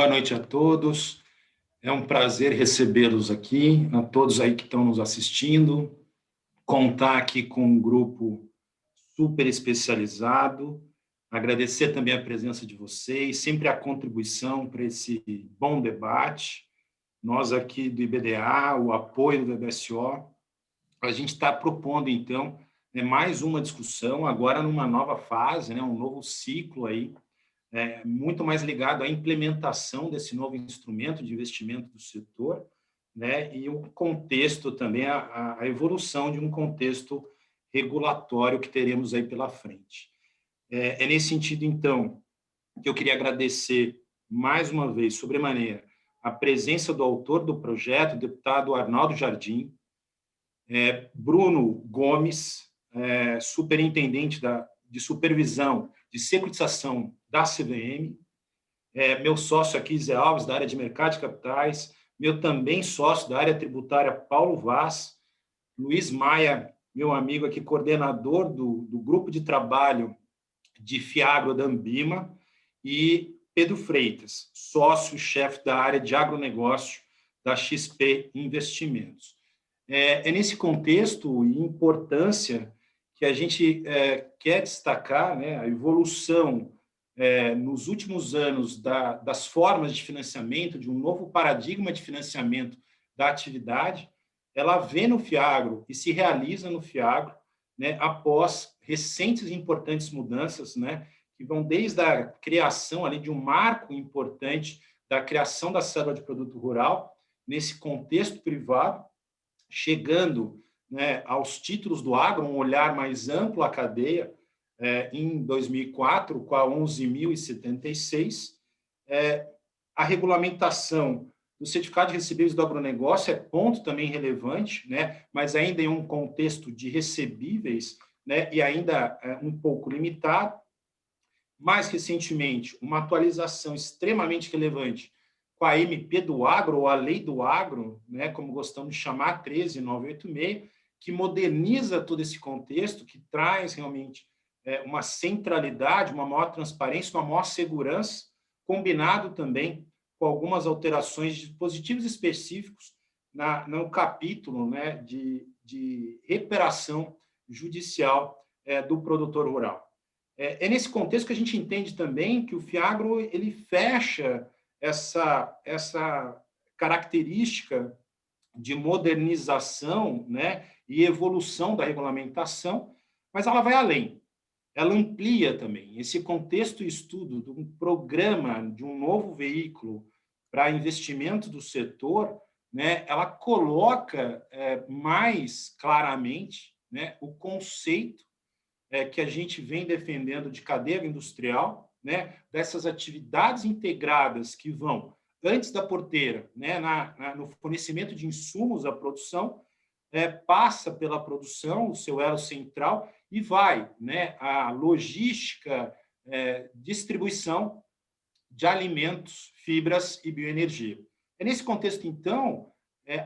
Boa noite a todos. É um prazer recebê-los aqui, a todos aí que estão nos assistindo. Contar aqui com um grupo super especializado. Agradecer também a presença de vocês, sempre a contribuição para esse bom debate. Nós aqui do IBDA, o apoio do EBSO, a gente está propondo, então, mais uma discussão, agora numa nova fase, um novo ciclo aí, muito mais ligado à implementação desse novo instrumento de investimento do setor, e o contexto também, a evolução de um contexto regulatório que teremos aí pela frente. É nesse sentido, então, que eu queria agradecer mais uma vez, sobremaneira, a presença do autor do projeto, o deputado Arnaldo Jardim, Bruno Gomes, superintendente de supervisão de securitização da CVM, meu sócio aqui, Zé Alves, da área de mercado de capitais, meu também sócio da área tributária, Paulo Vaz, Luiz Maia, meu amigo aqui, coordenador do grupo de trabalho de Fiagro da Ambima, e Pedro Freitas, sócio-chefe da área de agronegócio da XP Investimentos. É nesse contexto e importância que a gente quer destacar a evolução nos últimos anos das formas de financiamento, de um novo paradigma de financiamento da atividade. Ela vê no Fiagro e se realiza no Fiagro, após recentes e importantes mudanças, que vão desde a criação ali de um marco importante da criação da cédula de produto rural, nesse contexto privado, chegando aos títulos do agro, um olhar mais amplo à cadeia, em 2004, com a 11.076. A regulamentação do certificado de recebíveis do agronegócio é ponto também relevante, mas ainda em um contexto de recebíveis, e ainda um pouco limitado. Mais recentemente, uma atualização extremamente relevante com a MP do Agro, ou a Lei do Agro, como gostamos de chamar, 13.986, que moderniza todo esse contexto, que traz realmente uma centralidade, uma maior transparência, uma maior segurança, combinado também com algumas alterações de dispositivos específicos no capítulo de recuperação judicial do produtor rural. É nesse contexto que a gente entende também que o Fiagro ele fecha essa característica de modernização e evolução da regulamentação, mas ela vai além. Ela amplia também esse contexto e estudo de um programa, de um novo veículo para investimento do setor, ela coloca mais claramente o conceito que a gente vem defendendo de cadeia industrial, dessas atividades integradas que vão antes da porteira, no fornecimento de insumos à produção, passa pela produção, o seu elo central, e vai a logística, distribuição de alimentos, fibras e bioenergia. É nesse contexto, então,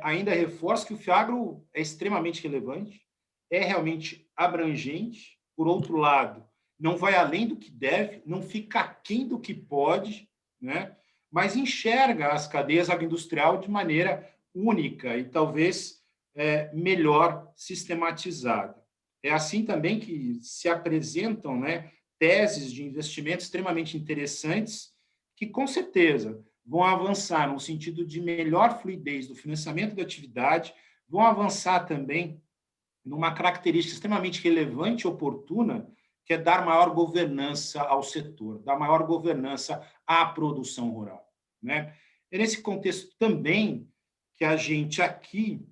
ainda reforço que o Fiagro é extremamente relevante, é realmente abrangente. Por outro lado, não vai além do que deve, não fica aquém do que pode, mas enxerga as cadeias agroindustrial de maneira única e talvez melhor sistematizada. É assim também que se apresentam teses de investimento extremamente interessantes que, com certeza, vão avançar no sentido de melhor fluidez do financiamento da atividade, vão avançar também numa característica extremamente relevante e oportuna, que é dar maior governança ao setor, dar maior governança à produção rural. É nesse contexto também que a gente aqui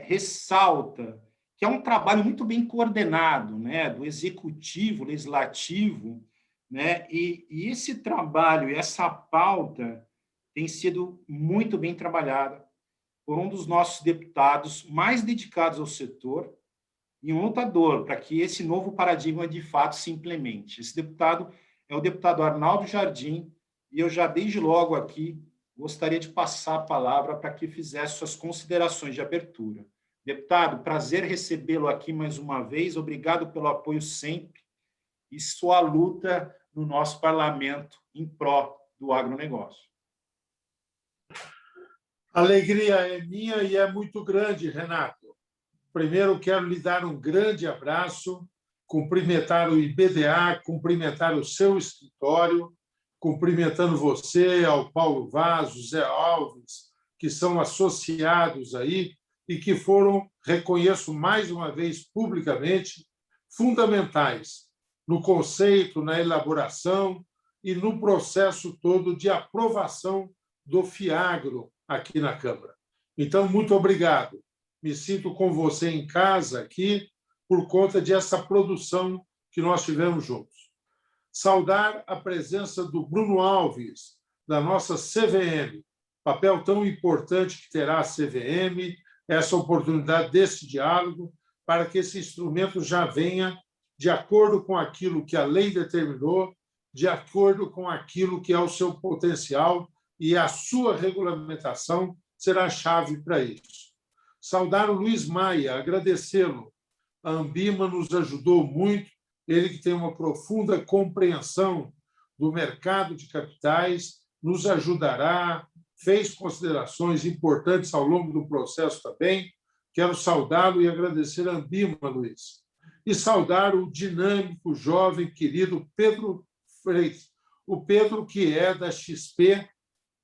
ressalta que é um trabalho muito bem coordenado do executivo, legislativo, e esse trabalho e essa pauta tem sido muito bem trabalhada por um dos nossos deputados mais dedicados ao setor e um lutador para que esse novo paradigma de fato se implemente. Esse deputado é o deputado Arnaldo Jardim, e eu já desde logo aqui gostaria de passar a palavra para que fizesse suas considerações de abertura. Deputado, prazer recebê-lo aqui mais uma vez, obrigado pelo apoio sempre e sua luta no nosso parlamento em pró do agronegócio. A alegria é minha e é muito grande, Renato. Primeiro, quero lhe dar um grande abraço, cumprimentar o IBDA, cumprimentar o seu escritório, cumprimentando você, ao Paulo Vaz, o Zé Alves, que são associados aí e que foram, reconheço mais uma vez publicamente, fundamentais no conceito, na elaboração e no processo todo de aprovação do FIAGRO aqui na Câmara. Então, muito obrigado. Me sinto com você em casa aqui por conta dessa produção que nós tivemos juntos. Saudar a presença do Bruno Alves, da nossa CVM, papel tão importante que terá a CVM, essa oportunidade desse diálogo, para que esse instrumento já venha de acordo com aquilo que a lei determinou, de acordo com aquilo que é o seu potencial, e a sua regulamentação será a chave para isso. Saudar o Luiz Maia, agradecê-lo. A Ambima nos ajudou muito, ele que tem uma profunda compreensão do mercado de capitais, nos ajudará, fez considerações importantes ao longo do processo também. Quero saudá-lo e agradecer a Ambima, Luiz. E saudar o dinâmico, jovem, querido Pedro Freitas, o Pedro que é da XP,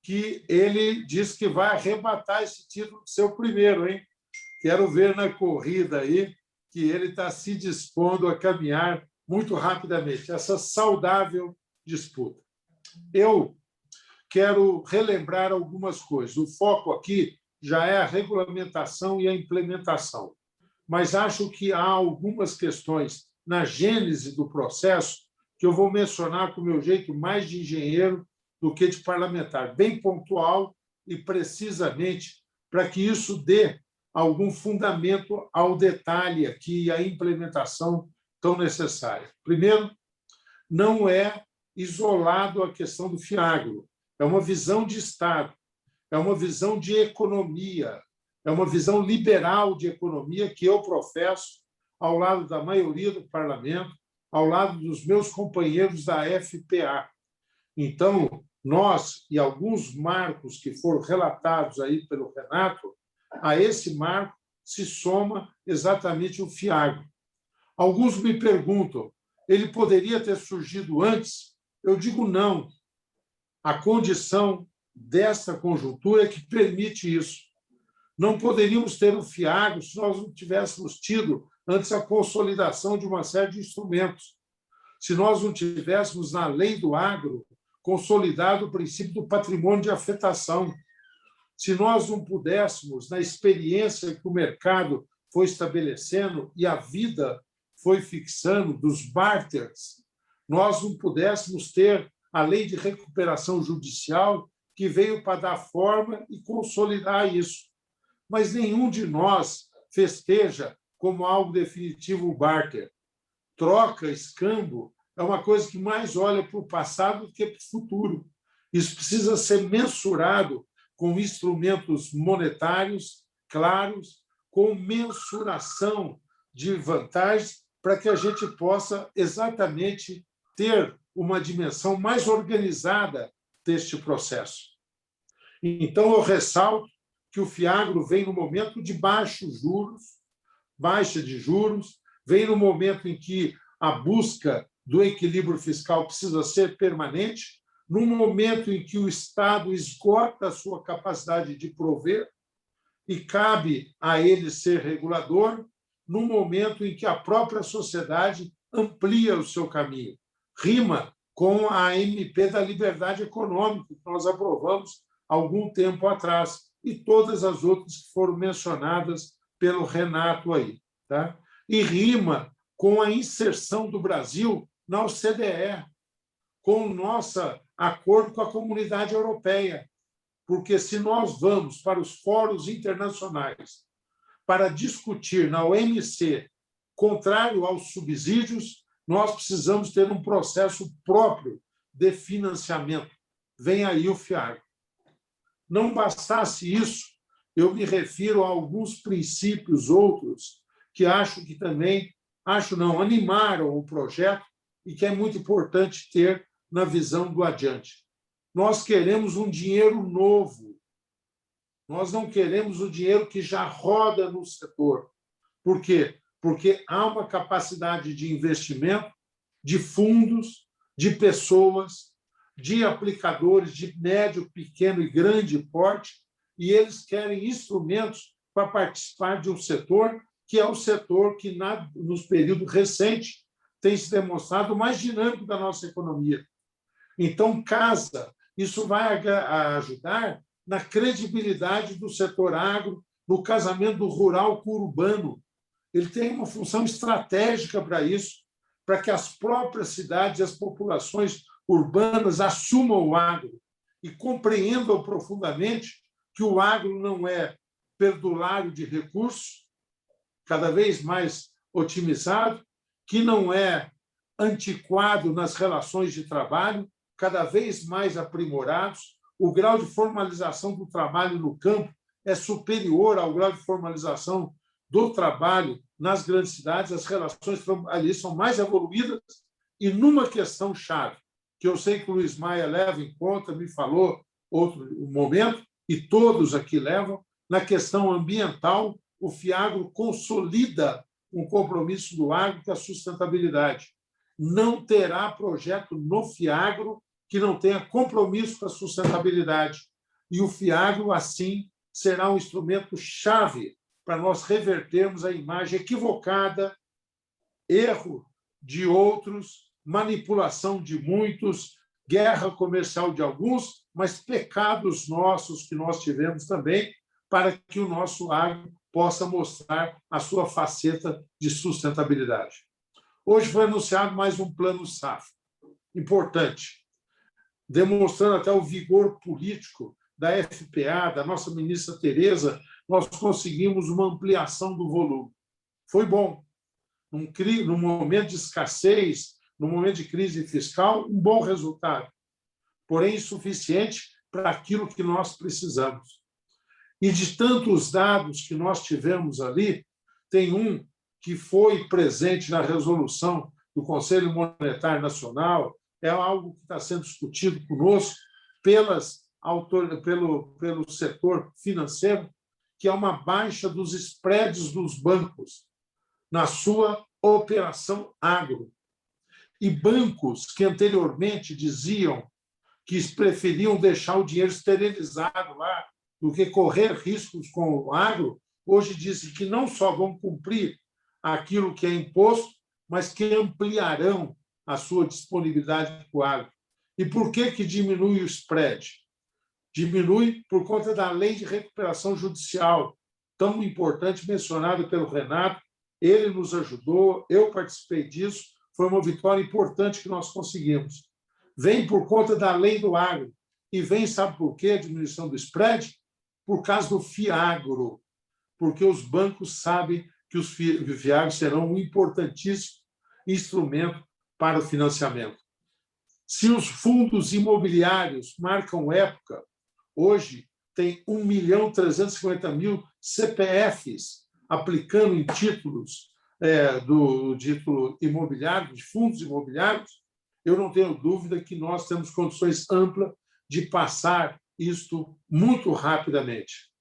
que ele diz que vai arrebatar esse título de seu primeiro, hein? Quero ver na corrida aí que ele está se dispondo a caminhar muito rapidamente, essa saudável disputa. Eu quero relembrar algumas coisas. O foco aqui já é a regulamentação e a implementação, mas acho que há algumas questões na gênese do processo que eu vou mencionar com o meu jeito mais de engenheiro do que de parlamentar, bem pontual e precisamente para que isso dê algum fundamento ao detalhe aqui e à implementação tão necessária. Primeiro, não é isolado a questão do FIAGRO, é uma visão de Estado, é uma visão de economia, é uma visão liberal de economia que eu professo ao lado da maioria do parlamento, ao lado dos meus companheiros da FPA. Então, nós e alguns marcos que foram relatados aí pelo Renato, a esse marco se soma exatamente o FIAGRO. Alguns me perguntam, ele poderia ter surgido antes? Eu digo não. A condição desta conjuntura é que permite isso. Não poderíamos ter o FIAGRO se nós não tivéssemos tido antes a consolidação de uma série de instrumentos. Se nós não tivéssemos na lei do agro consolidado o princípio do patrimônio de afetação, se nós não pudéssemos, na experiência que o mercado foi estabelecendo e a vida foi fixando dos barters, nós não pudéssemos ter a lei de recuperação judicial que veio para dar forma e consolidar isso. Mas nenhum de nós festeja como algo definitivo o barter. Troca, escambo, é uma coisa que mais olha para o passado do que para o futuro. Isso precisa ser mensurado com instrumentos monetários claros, com mensuração de vantagens, para que a gente possa exatamente ter uma dimensão mais organizada deste processo. Então, eu ressalto que o FIAGRO vem no momento de baixa de juros, vem no momento em que a busca do equilíbrio fiscal precisa ser permanente, num momento em que o Estado esgota a sua capacidade de prover e cabe a ele ser regulador, num momento em que a própria sociedade amplia o seu caminho. Rima com a MP da liberdade econômica, que nós aprovamos há algum tempo atrás, e todas as outras que foram mencionadas pelo Renato aí. Tá? E rima com a inserção do Brasil na OCDE, com o nosso acordo com a Comunidade Europeia. Porque se nós vamos para os fóruns internacionais para discutir na OMC, contrário aos subsídios, nós precisamos ter um processo próprio de financiamento. Vem aí o FIAGRO. Não bastasse isso, eu me refiro a alguns princípios outros que acho que também, animaram o projeto e que é muito importante ter na visão do adiante. Nós queremos um dinheiro novo, Nós não queremos o dinheiro que já roda no setor. Por quê? Porque há uma capacidade de investimento de fundos, de pessoas, de aplicadores de médio, pequeno e grande porte, e eles querem instrumentos para participar de um setor que é o setor que, nos períodos recentes, tem se demonstrado o mais dinâmico da nossa economia. Então, isso vai ajudar na credibilidade do setor agro, no casamento do rural com o urbano. Ele tem uma função estratégica para isso, para que as próprias cidades e as populações urbanas assumam o agro e compreendam profundamente que o agro não é perdulário de recursos, cada vez mais otimizado, que não é antiquado nas relações de trabalho, cada vez mais aprimorados. O grau de formalização do trabalho no campo é superior ao grau de formalização do trabalho nas grandes cidades. As relações ali são mais evoluídas e numa questão chave, que eu sei que o Luiz Maia leva em conta, me falou outro momento, e todos aqui levam, na questão ambiental, o FIAGRO consolida um compromisso do agro com a sustentabilidade. Não terá projeto no FIAGRO que não tenha compromisso com a sustentabilidade. E o FIAGRO, assim, será um instrumento-chave para nós revertermos a imagem equivocada, erro de outros, manipulação de muitos, guerra comercial de alguns, mas pecados nossos que nós tivemos também, para que o nosso agro possa mostrar a sua faceta de sustentabilidade. Hoje foi anunciado mais um plano safra, importante, demonstrando até o vigor político da FPA, da nossa ministra Tereza, nós conseguimos uma ampliação do volume. Foi bom. Num momento de escassez, num momento de crise fiscal, um bom resultado, porém insuficiente para aquilo que nós precisamos. E de tantos dados que nós tivemos ali, tem um que foi presente na resolução do Conselho Monetário Nacional, é algo que está sendo discutido conosco pelo setor financeiro, que é uma baixa dos spreads dos bancos na sua operação agro. E bancos que anteriormente diziam que preferiam deixar o dinheiro esterilizado lá do que correr riscos com o agro, hoje dizem que não só vão cumprir aquilo que é imposto, mas que ampliarão a sua disponibilidade para o agro. E por que diminui o spread? Diminui por conta da lei de recuperação judicial, tão importante, mencionada pelo Renato. Ele nos ajudou, eu participei disso, foi uma vitória importante que nós conseguimos. Vem por conta da lei do agro. E vem, sabe por quê, a diminuição do spread? Por causa do FIAGRO, porque os bancos sabem que os FIAGROs serão um importantíssimo instrumento para o financiamento. Se os fundos imobiliários marcam época, hoje tem 1.350.000 CPFs aplicando em títulos do título imobiliário, de fundos imobiliários, eu não tenho dúvida que nós temos condições amplas de passar isto muito rapidamente.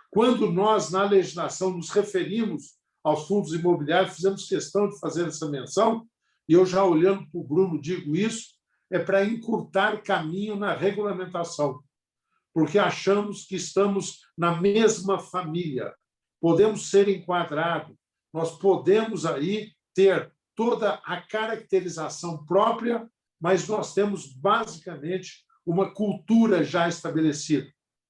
Quando nós, na legislação, nos referimos aos fundos imobiliários, fizemos questão de fazer essa menção, e eu já olhando para o Bruno digo isso, é para encurtar caminho na regulamentação, porque achamos que estamos na mesma família, podemos ser enquadrados, nós podemos aí ter toda a caracterização própria, mas nós temos basicamente uma cultura já estabelecida.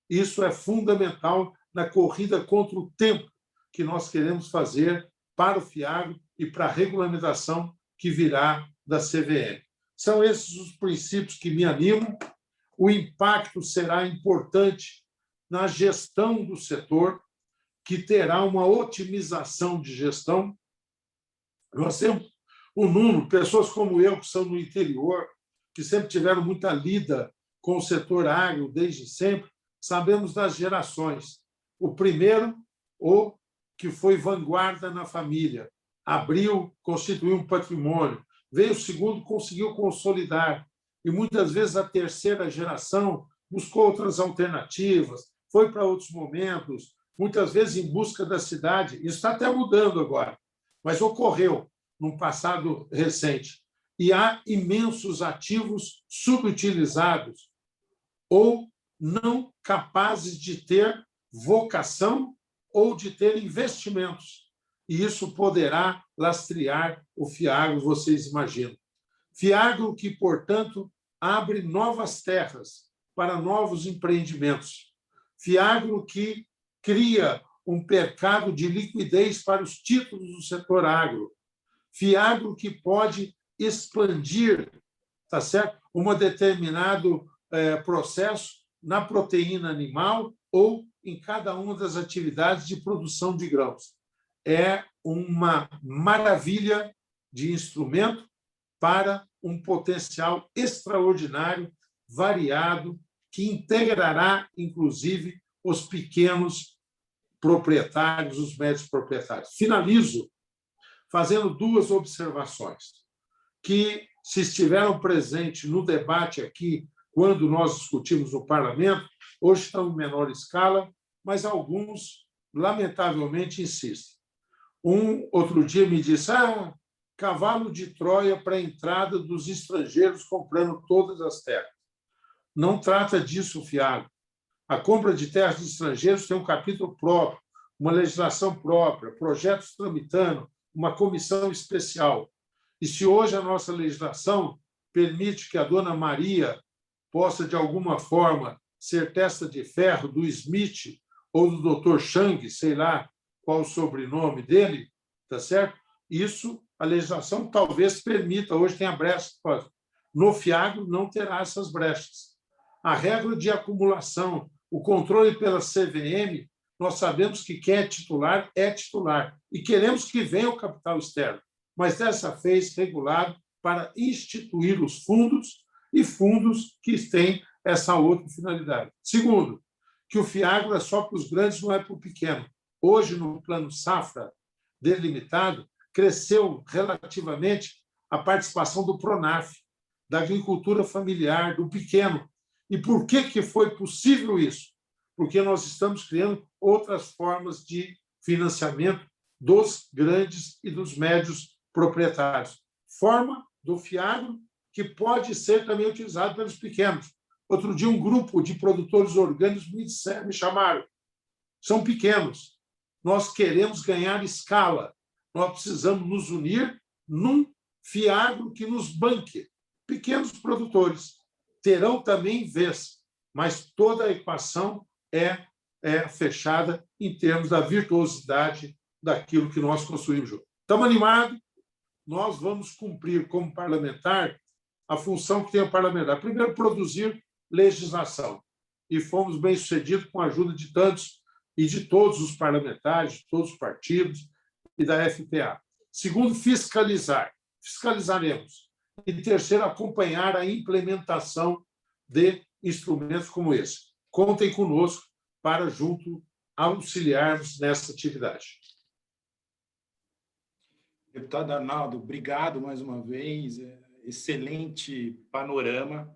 Isso é fundamental na corrida contra o tempo que nós queremos fazer para o FIAGRO e para a regulamentação que virá da CVM. São esses os princípios que me animam. O impacto será importante na gestão do setor, que terá uma otimização de gestão. Nós temos um número, pessoas como eu, que são no interior, que sempre tiveram muita lida com o setor agro desde sempre, sabemos das gerações. O primeiro, o que foi vanguarda na família, abriu, constituiu um patrimônio. Veio o segundo, conseguiu consolidar. E muitas vezes a terceira geração buscou outras alternativas, foi para outros momentos, muitas vezes em busca da cidade. Isso está até mudando agora, mas ocorreu num passado recente. E há imensos ativos subutilizados ou não capazes de ter vocação ou de ter investimentos. E isso poderá lastrear o Fiagro, vocês imaginam. Fiagro que, portanto, abre novas terras para novos empreendimentos. Fiagro que cria um mercado de liquidez para os títulos do setor agro. Fiagro que pode expandir, tá certo? Determinado processo na proteína animal ou em cada uma das atividades de produção de grãos. É uma maravilha de instrumento para um potencial extraordinário, variado, que integrará, inclusive, os pequenos proprietários, os médios proprietários. Finalizo fazendo duas observações que, se estiveram presentes no debate aqui, quando nós discutimos no parlamento, hoje estão em menor escala, mas alguns, lamentavelmente, insistem. Outro dia me disse, cavalo de Troia para a entrada dos estrangeiros comprando todas as terras. Não trata disso, Fiagro. A compra de terras de estrangeiros tem um capítulo próprio, uma legislação própria, projetos tramitando, uma comissão especial. E se hoje a nossa legislação permite que a dona Maria possa, de alguma forma, ser testa de ferro do Smith ou do Dr. Chang, sei lá qual o sobrenome dele, tá certo? Isso, a legislação talvez permita, hoje tem a brecha. No Fiagro não terá essas brechas. A regra de acumulação, o controle pela CVM, nós sabemos que quem é titular e queremos que venha o capital externo, mas dessa vez regulado para instituir os fundos e fundos que têm essa outra finalidade. Segundo, que o Fiagro é só para os grandes, não é para o pequeno. Hoje, no plano safra delimitado, cresceu relativamente a participação do Pronaf, da agricultura familiar, do pequeno. E por que foi possível isso? Porque nós estamos criando outras formas de financiamento dos grandes e dos médios proprietários. Forma do Fiagro que pode ser também utilizado pelos pequenos. Outro dia, um grupo de produtores orgânicos me chamaram. São pequenos. Nós queremos ganhar escala. Nós precisamos nos unir num Fiagro que nos banque. Pequenos produtores terão também vez, mas toda a equação é fechada em termos da virtuosidade daquilo que nós construímos juntos. Estamos animados, nós vamos cumprir como parlamentar a função que tem o parlamentar. Primeiro, produzir legislação. E fomos bem-sucedidos com a ajuda de tantos e de todos os parlamentares, de todos os partidos e da FPA. Segundo, fiscalizar. Fiscalizaremos. E terceiro, acompanhar a implementação de instrumentos como esse. Contem conosco para junto auxiliarmos nessa atividade. Deputado Arnaldo, obrigado mais uma vez. Excelente panorama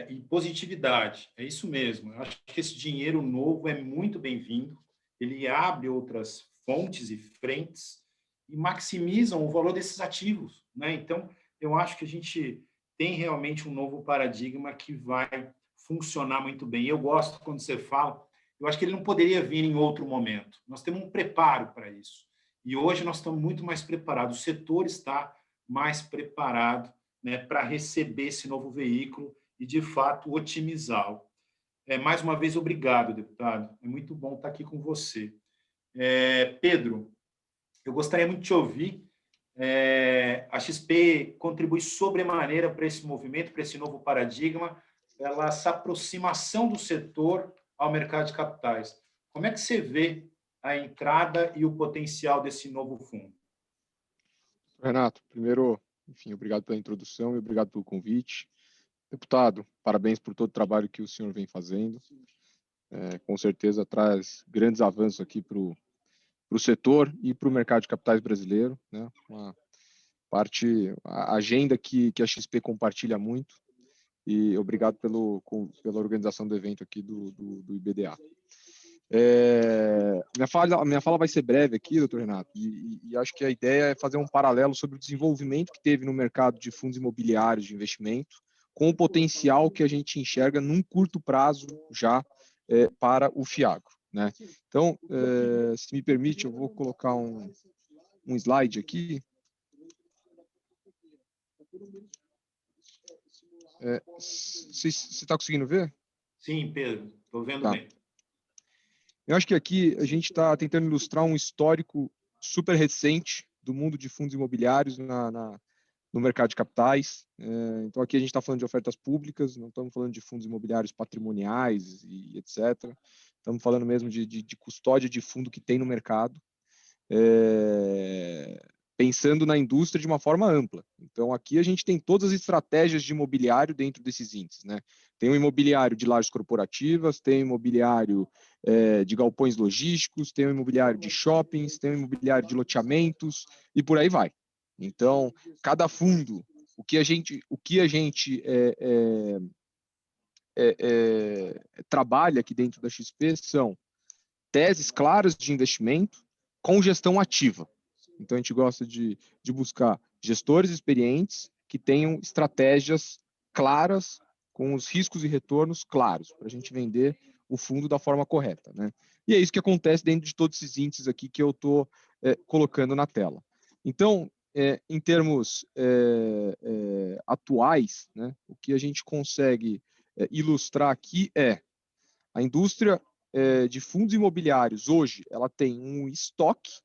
e positividade. É isso mesmo. Eu acho que esse dinheiro novo é muito bem-vindo. Ele abre outras fontes e frentes e maximizam o valor desses ativos, né? Então, eu acho que a gente tem realmente um novo paradigma que vai funcionar muito bem. Eu gosto quando você fala, eu acho que ele não poderia vir em outro momento. Nós temos um preparo para isso. E hoje nós estamos muito mais preparados. O setor está mais preparado, né, para receber esse novo veículo e, de fato, otimizá-lo. Mais uma vez, obrigado, deputado. É muito bom estar aqui com você. Pedro, eu gostaria muito de te ouvir. A XP contribui sobremaneira para esse movimento, para esse novo paradigma, pela essa aproximação do setor ao mercado de capitais. Como é que você vê a entrada e o potencial desse novo fundo? Renato, primeiro, enfim, obrigado pela introdução e obrigado pelo convite. Deputado, parabéns por todo o trabalho que o senhor vem fazendo. Com certeza traz grandes avanços aqui para o setor e para o mercado de capitais brasileiro, né? A agenda que a XP compartilha muito. e obrigado pela organização do evento aqui do IBDA. Minha fala vai ser breve aqui, doutor Renato, e acho que a ideia é fazer um paralelo sobre o desenvolvimento que teve no mercado de fundos imobiliários de investimento, com o potencial que a gente enxerga num curto prazo já para o Fiagro, né? Então, se me permite, eu vou colocar um slide aqui. Você está conseguindo ver? Sim, Pedro, estou vendo Tá. bem. Eu acho que aqui a gente está tentando ilustrar um histórico super recente do mundo de fundos imobiliários no mercado de capitais. Então, aqui a gente está falando de ofertas públicas, não estamos falando de fundos imobiliários patrimoniais e etc. Estamos falando mesmo de custódia de fundo que tem no mercado, pensando na indústria de uma forma ampla. Então, aqui a gente tem todas as estratégias de imobiliário dentro desses índices, né? Tem o imobiliário de lajes corporativas, tem o imobiliário de galpões logísticos, tem o imobiliário de shoppings, tem o imobiliário de loteamentos e por aí vai. Então, cada fundo, o que a gente trabalha aqui dentro da XP são teses claras de investimento com gestão ativa. Então, a gente gosta de buscar gestores experientes que tenham estratégias claras, com os riscos e retornos claros, para a gente vender o fundo da forma correta, né? E é isso que acontece dentro de todos esses índices aqui que eu estou colocando na tela. Então, em termos atuais, né, o que a gente consegue ilustrar aqui é a indústria de fundos imobiliários hoje, ela tem um estoque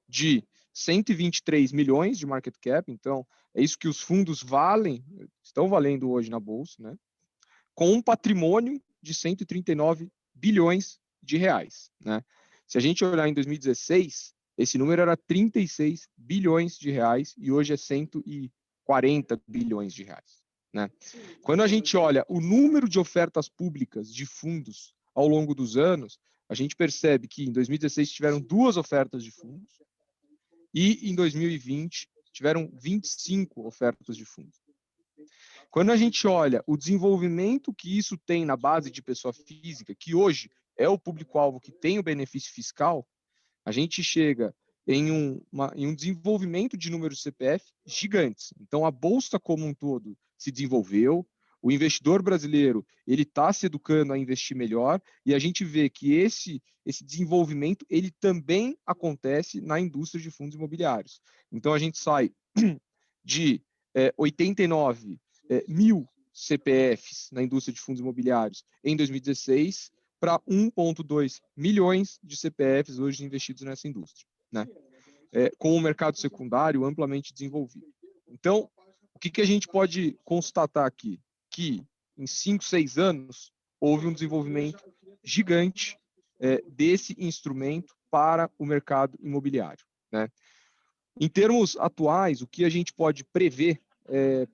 de 123 milhões de market cap, então é isso que os fundos estão valendo hoje na bolsa, né? Com um patrimônio de 139 bilhões de reais, né? Se a gente olhar em 2016, esse número era 36 bilhões de reais e hoje é 140 bilhões de reais, né? Quando a gente olha o número de ofertas públicas de fundos ao longo dos anos, a gente percebe que em 2016 tiveram 2 ofertas de fundos, e em 2020 tiveram 25 ofertas de fundos. Quando a gente olha o desenvolvimento que isso tem na base de pessoa física, que hoje é o público-alvo que tem o benefício fiscal, a gente chega em um desenvolvimento de números de CPF gigantes. Então, a Bolsa como um todo se desenvolveu, o investidor brasileiro ele está se educando a investir melhor e a gente vê que esse desenvolvimento ele também acontece na indústria de fundos imobiliários. Então, a gente sai de 89 mil CPFs na indústria de fundos imobiliários em 2016 para 1,2 milhões de CPFs hoje investidos nessa indústria, né? Com o mercado secundário amplamente desenvolvido. Então, o que a gente pode constatar aqui? Que em 5, 6 anos houve um desenvolvimento gigante desse instrumento para o mercado imobiliário, né? Em termos atuais, o que a gente pode prever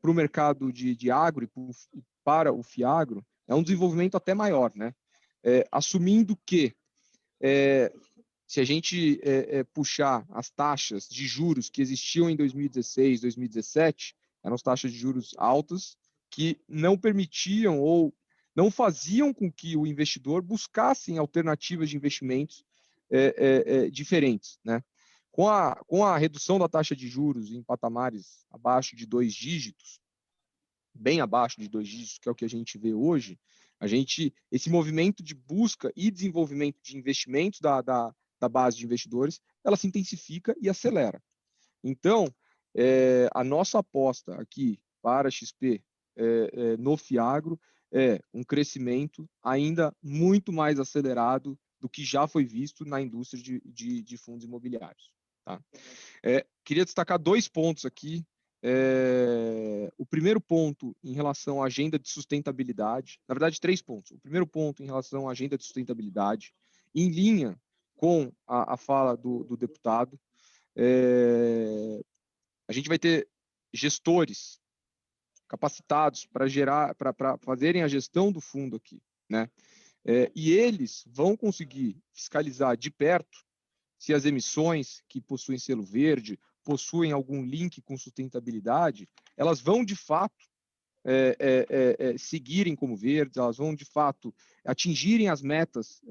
para o mercado de agro e para o Fiagro é um desenvolvimento até maior, né? Assumindo que se a gente puxar as taxas de juros que existiam em 2016, 2017, eram as taxas de juros altas que não permitiam ou não faziam com que o investidor buscasse alternativas de investimentos diferentes, né? Com a redução da taxa de juros em patamares abaixo de 2 dígitos, bem abaixo de 2 dígitos, que é o que a gente vê hoje, esse movimento de busca e desenvolvimento de investimentos da base de investidores, ela se intensifica e acelera. Então, a nossa aposta aqui para a XP no Fiagro é um crescimento ainda muito mais acelerado do que já foi visto na indústria de fundos imobiliários. Tá? Queria destacar 2 pontos aqui. O primeiro ponto em relação à agenda de sustentabilidade, na verdade 3 pontos. O primeiro ponto em relação à agenda de sustentabilidade, em linha com a fala do deputado, a gente vai ter gestores capacitados para fazerem a gestão do fundo aqui, né? E eles vão conseguir fiscalizar de perto se as emissões que possuem selo verde, possuem algum link com sustentabilidade, elas vão, de fato, seguirem como verdes, elas vão, de fato, atingirem as metas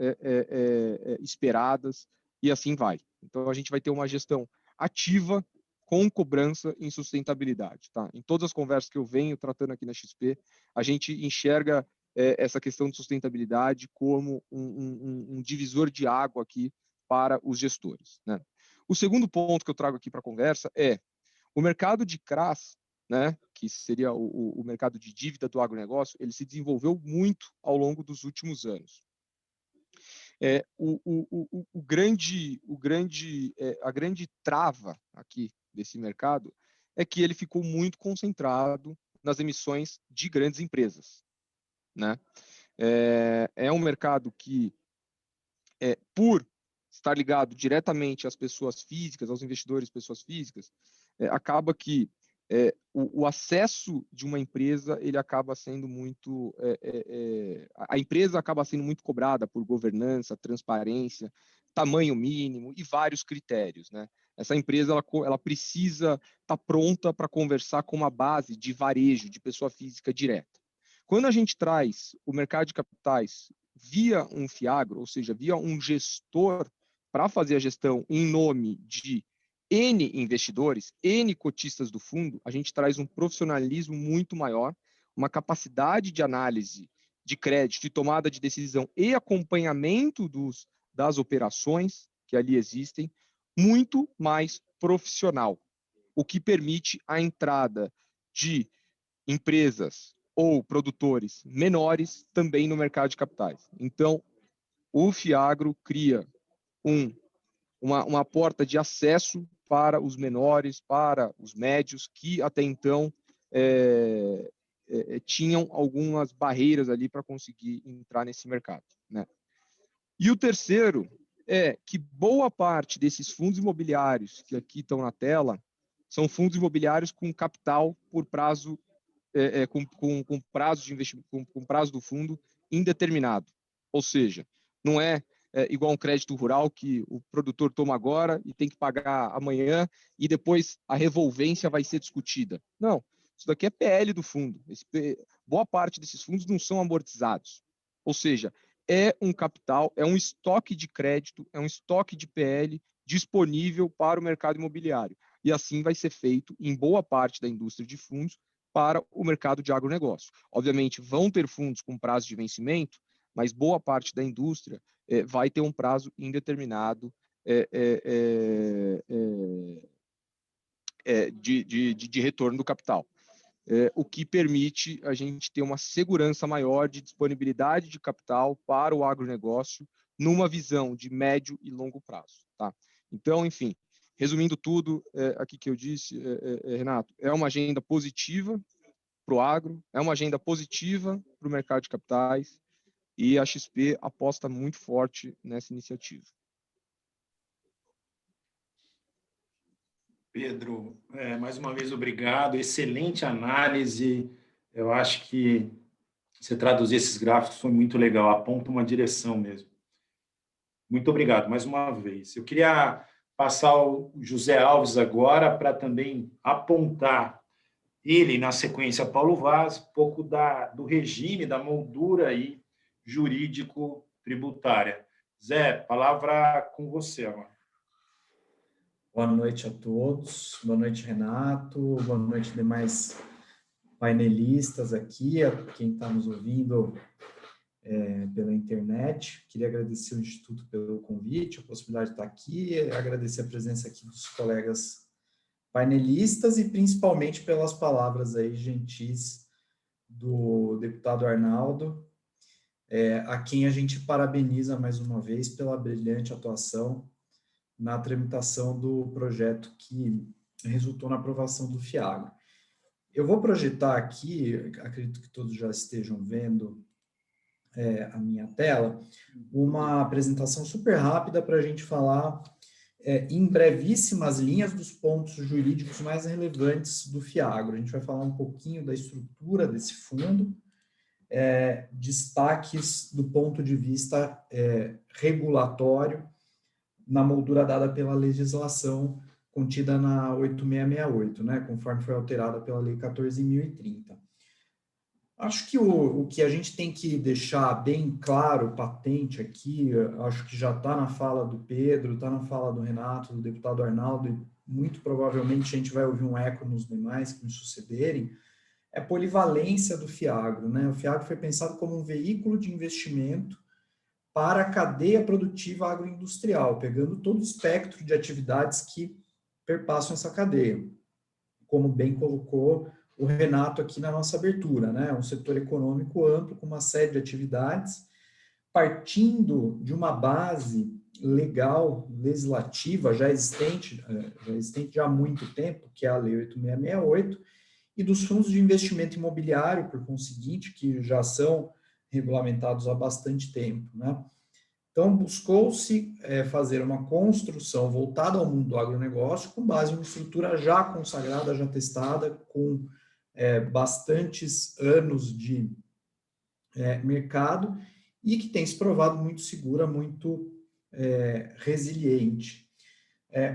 esperadas, e assim vai. Então, a gente vai ter uma gestão ativa com cobrança em sustentabilidade. Tá? Em todas as conversas que eu venho tratando aqui na XP, a gente enxerga essa questão de sustentabilidade como um divisor de água aqui para os gestores. Né? O segundo ponto que eu trago aqui para a conversa é o mercado de CRAs, né, que seria o mercado de dívida do agronegócio, ele se desenvolveu muito ao longo dos últimos anos. A grande trava aqui desse mercado é que ele ficou muito concentrado nas emissões de grandes empresas. Né? É um mercado que, por estar ligado diretamente às pessoas físicas, aos investidores pessoas físicas, acaba que o acesso de uma empresa ele acaba sendo muito a empresa acaba sendo muito cobrada por governança, transparência, tamanho mínimo e vários critérios, né? Essa empresa ela precisa estar pronta para conversar com uma base de varejo de pessoa física direta. Quando a gente traz o mercado de capitais via um FIAGRO, ou seja, via um gestor para fazer a gestão em nome de N investidores, N cotistas do fundo, a gente traz um profissionalismo muito maior, uma capacidade de análise de crédito e tomada de decisão e acompanhamento das operações que ali existem, muito mais profissional, o que permite a entrada de empresas ou produtores menores também no mercado de capitais. Então, o FIAGRO cria uma porta de acesso para os menores, para os médios, que até então tinham algumas barreiras ali para conseguir entrar nesse mercado. Né? E o terceiro é que boa parte desses fundos imobiliários que aqui estão na tela são fundos imobiliários com capital por prazo, com prazo de investimento, com prazo do fundo indeterminado. Ou seja, não é igual um crédito rural que o produtor toma agora e tem que pagar amanhã e depois a revolvência vai ser discutida. Não, isso daqui é PL do fundo. Boa parte desses fundos não são amortizados. Ou seja, é um capital, é um estoque de crédito, é um estoque de PL disponível para o mercado imobiliário. E assim vai ser feito em boa parte da indústria de fundos para o mercado de agronegócio. Obviamente, vão ter fundos com prazo de vencimento, mas boa parte da indústria vai ter um prazo indeterminado de retorno do capital. O que permite a gente ter uma segurança maior de disponibilidade de capital para o agronegócio numa visão de médio e longo prazo. Tá? Então, enfim, resumindo tudo aqui que eu disse, Renato, é uma agenda positiva para o agro, é uma agenda positiva para o mercado de capitais, e a XP aposta muito forte nessa iniciativa. Pedro, mais uma vez, obrigado. Excelente análise. Eu acho que você traduzir esses gráficos foi muito legal, aponta uma direção mesmo. Muito obrigado, mais uma vez. Eu queria passar o José Alves agora para também apontar ele, na sequência, Paulo Vaz, um pouco do regime, da moldura aí jurídico-tributária. Zé, palavra com você agora. Boa noite a todos, boa noite, Renato, boa noite, demais painelistas aqui, a quem está nos ouvindo pela internet. Queria agradecer ao Instituto pelo convite, a possibilidade de estar aqui, agradecer a presença aqui dos colegas painelistas e principalmente pelas palavras aí gentis do deputado Arnaldo, a quem a gente parabeniza mais uma vez pela brilhante atuação na tramitação do projeto que resultou na aprovação do FIAGRO. Eu vou projetar aqui, acredito que todos já estejam vendo a minha tela, uma apresentação super rápida para a gente falar em brevíssimas linhas dos pontos jurídicos mais relevantes do FIAGRO. A gente vai falar um pouquinho da estrutura desse fundo, destaques do ponto de vista regulatório, na moldura dada pela legislação contida na 8668, né, conforme foi alterada pela Lei 14.030. Acho que o que a gente tem que deixar bem claro, patente aqui, acho que já está na fala do Pedro, está na fala do Renato, do deputado Arnaldo, e muito provavelmente a gente vai ouvir um eco nos demais que me sucederem, é a polivalência do FIAGRO, né? O FIAGRO foi pensado como um veículo de investimento para a cadeia produtiva agroindustrial, pegando todo o espectro de atividades que perpassam essa cadeia, como bem colocou o Renato aqui na nossa abertura, né? Um setor econômico amplo com uma série de atividades, partindo de uma base legal, legislativa, já existente já há muito tempo, que é a Lei 8668, e dos fundos de investimento imobiliário, por conseguinte, que já são regulamentados há bastante tempo, né? Então, buscou-se fazer uma construção voltada ao mundo do agronegócio com base em uma estrutura já consagrada, já testada, com bastantes anos de mercado e que tem se provado muito segura, muito resiliente.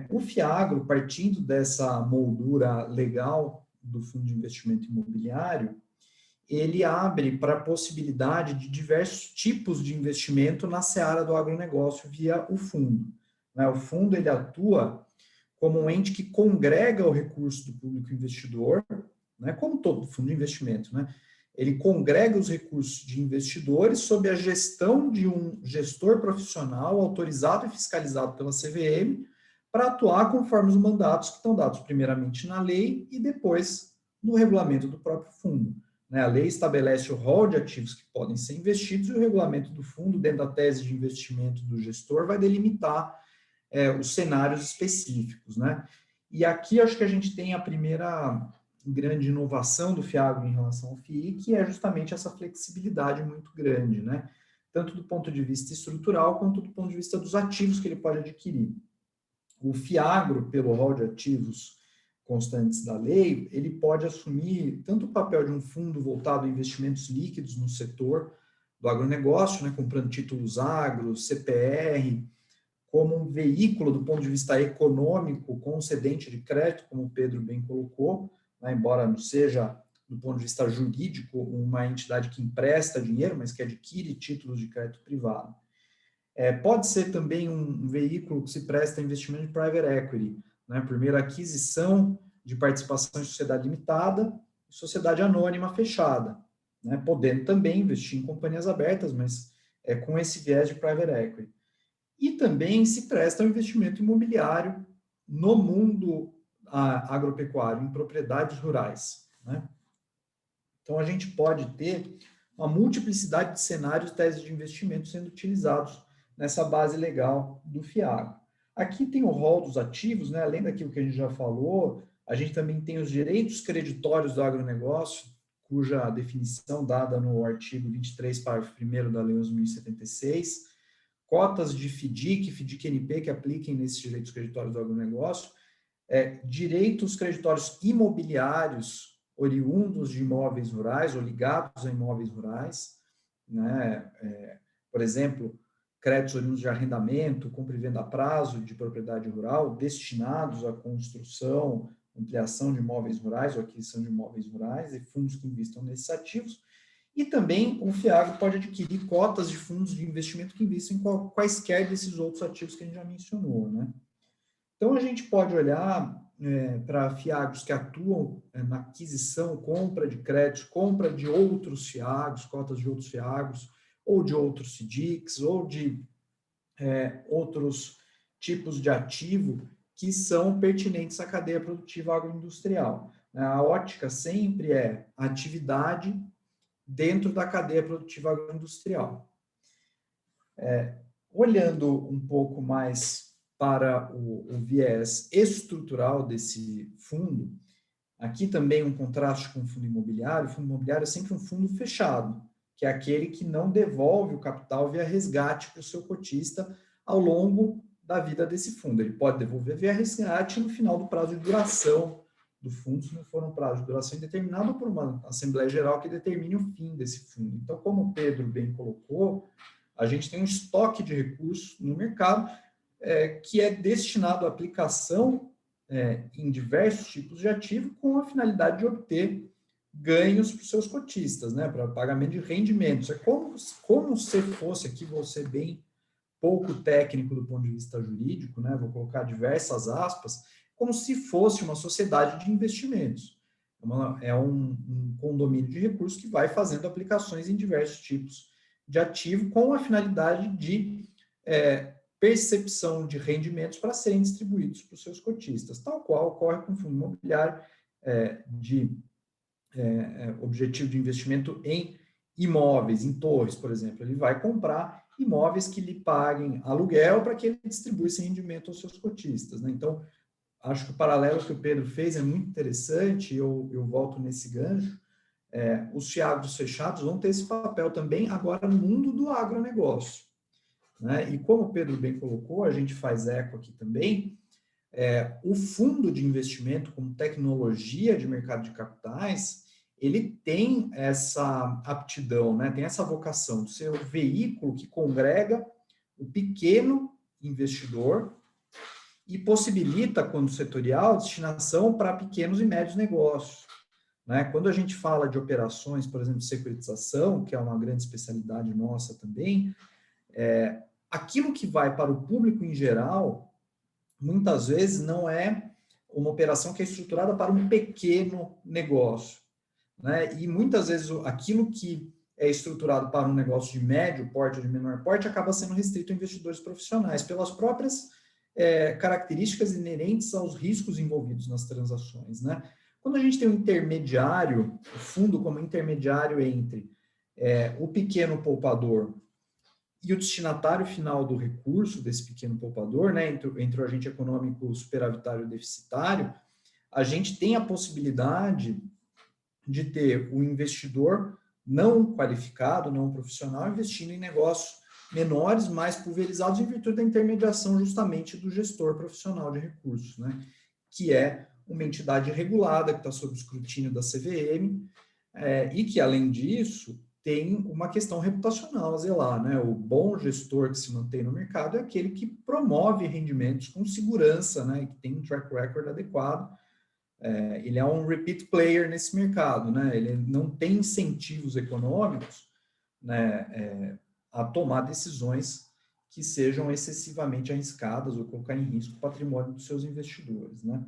O FIAGRO, partindo dessa moldura legal do Fundo de Investimento Imobiliário, ele abre para a possibilidade de diversos tipos de investimento na seara do agronegócio via o fundo. O fundo ele atua como um ente que congrega o recurso do público investidor, como todo fundo de investimento, ele congrega os recursos de investidores sob a gestão de um gestor profissional autorizado e fiscalizado pela CVM para atuar conforme os mandatos que estão dados primeiramente na lei e depois no regulamento do próprio fundo. A lei estabelece o rol de ativos que podem ser investidos e o regulamento do fundo, dentro da tese de investimento do gestor, vai delimitar os cenários específicos. E aqui acho que a gente tem a primeira grande inovação do FIAGRO em relação ao FII, que é justamente essa flexibilidade muito grande, tanto do ponto de vista estrutural quanto do ponto de vista dos ativos que ele pode adquirir. O FIAGRO, pelo rol de ativos constantes da lei, ele pode assumir tanto o papel de um fundo voltado a investimentos líquidos no setor do agronegócio, comprando títulos agro, CPR, como um veículo do ponto de vista econômico, concedente de crédito, como o Pedro bem colocou, embora não seja, do ponto de vista jurídico, uma entidade que empresta dinheiro, mas que adquire títulos de crédito privado. Pode ser também um veículo que se presta a investimento de private equity, por meio da aquisição de participação em sociedade limitada e sociedade anônima fechada, podendo também investir em companhias abertas, mas com esse viés de private equity. E também se presta ao investimento imobiliário no mundo agropecuário, em propriedades rurais. Então, a gente pode ter uma multiplicidade de cenários e teses de investimento sendo utilizados nessa base legal do FIAGRO. Aqui tem o rol dos ativos, além daquilo que a gente já falou, a gente também tem os direitos creditórios do agronegócio, cuja definição dada no artigo 23, parágrafo 1º da Lei 11.076, cotas de FDIC, FDIC-NP que apliquem nesses direitos creditórios do agronegócio, direitos creditórios imobiliários oriundos de imóveis rurais ou ligados a imóveis rurais, por exemplo, créditos oriundos de arrendamento, compra e venda a prazo de propriedade rural, destinados à construção, ampliação de imóveis rurais ou aquisição de imóveis rurais e fundos que investam nesses ativos. E também o FIAGRO pode adquirir cotas de fundos de investimento que investem em quaisquer desses outros ativos que a gente já mencionou. Então, a gente pode olhar para FIAGROs que atuam na aquisição, compra de créditos, compra de outros FIAGROs, cotas de outros FIAGROs, ou de outros FDICs, ou de outros tipos de ativo que são pertinentes à cadeia produtiva agroindustrial. A ótica sempre é atividade dentro da cadeia produtiva agroindustrial. Olhando um pouco mais para o viés estrutural desse fundo, aqui também um contraste com o fundo imobiliário. O fundo imobiliário é sempre um fundo fechado, que é aquele que não devolve o capital via resgate para o seu cotista ao longo da vida desse fundo. Ele pode devolver via resgate no final do prazo de duração do fundo, se não for um prazo de duração indeterminado, por uma Assembleia Geral que determine o fim desse fundo. Então, como o Pedro bem colocou, a gente tem um estoque de recursos no mercado que é destinado à aplicação em diversos tipos de ativo com a finalidade de obter ganhos para os seus cotistas, né, para pagamento de rendimentos. É como se fosse, aqui vou ser bem pouco técnico do ponto de vista jurídico, né, vou colocar diversas aspas, como se fosse uma sociedade de investimentos. É um condomínio de recursos que vai fazendo aplicações em diversos tipos de ativo com a finalidade de percepção de rendimentos para serem distribuídos para os seus cotistas, tal qual ocorre com o fundo imobiliário de objetivo de investimento em imóveis, em torres, por exemplo. Ele vai comprar imóveis que lhe paguem aluguel para que ele distribua esse rendimento aos seus cotistas, né? Então, acho que o paralelo que o Pedro fez é muito interessante, eu volto nesse gancho. Os fiagros fechados vão ter esse papel também agora no mundo do agronegócio, né? E como o Pedro bem colocou, a gente faz eco aqui também, o fundo de investimento como tecnologia de mercado de capitais, ele tem essa aptidão, né? Tem essa vocação de ser o veículo que congrega o pequeno investidor e possibilita, quando setorial, destinação para pequenos e médios negócios, né? Quando a gente fala de operações, por exemplo, de securitização, que é uma grande especialidade nossa também, aquilo que vai para o público em geral, muitas vezes não é uma operação que é estruturada para um pequeno negócio, né? E muitas vezes aquilo que é estruturado para um negócio de médio porte ou de menor porte acaba sendo restrito a investidores profissionais, pelas próprias características inerentes aos riscos envolvidos nas transações, né? Quando a gente tem um intermediário, o fundo como intermediário entre o pequeno poupador e o destinatário final do recurso desse pequeno poupador, né, entre o agente econômico superavitário e deficitário, a gente tem a possibilidade de ter o investidor não qualificado, não profissional, investindo em negócios menores, mais pulverizados, em virtude da intermediação justamente do gestor profissional de recursos, né, que é uma entidade regulada, que está sob escrutínio da CVM, e que, além disso, tem uma questão reputacional a zelar, né? O bom gestor que se mantém no mercado é aquele que promove rendimentos com segurança, né? Que tem um track record adequado. Ele é um repeat player nesse mercado, né? Ele não tem incentivos econômicos, né, a tomar decisões que sejam excessivamente arriscadas ou colocar em risco o patrimônio dos seus investidores, né?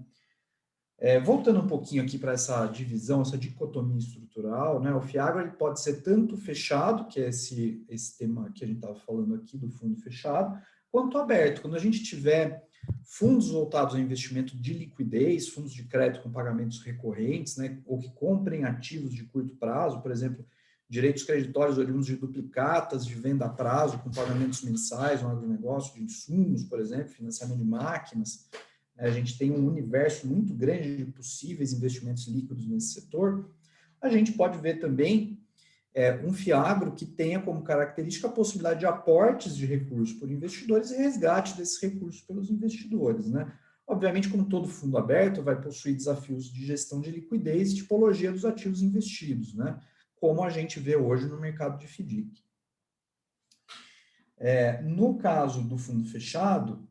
Voltando um pouquinho aqui para essa divisão, essa dicotomia estrutural, né? O FIAGRO ele pode ser tanto fechado, que é esse tema que a gente estava falando aqui do fundo fechado, quanto aberto. Quando a gente tiver fundos voltados ao investimento de liquidez, fundos de crédito com pagamentos recorrentes, né? Ou que comprem ativos de curto prazo, por exemplo, direitos creditórios oriundos de duplicatas de venda a prazo com pagamentos mensais no agronegócio, de insumos, por exemplo, financiamento de máquinas. A gente tem um universo muito grande de possíveis investimentos líquidos nesse setor. A gente pode ver também um FIAGRO que tenha como característica a possibilidade de aportes de recursos por investidores e resgate desses recursos pelos investidores, né? Obviamente, como todo fundo aberto, vai possuir desafios de gestão de liquidez e tipologia dos ativos investidos, né? Como a gente vê hoje no mercado de FDIC. No caso do fundo fechado,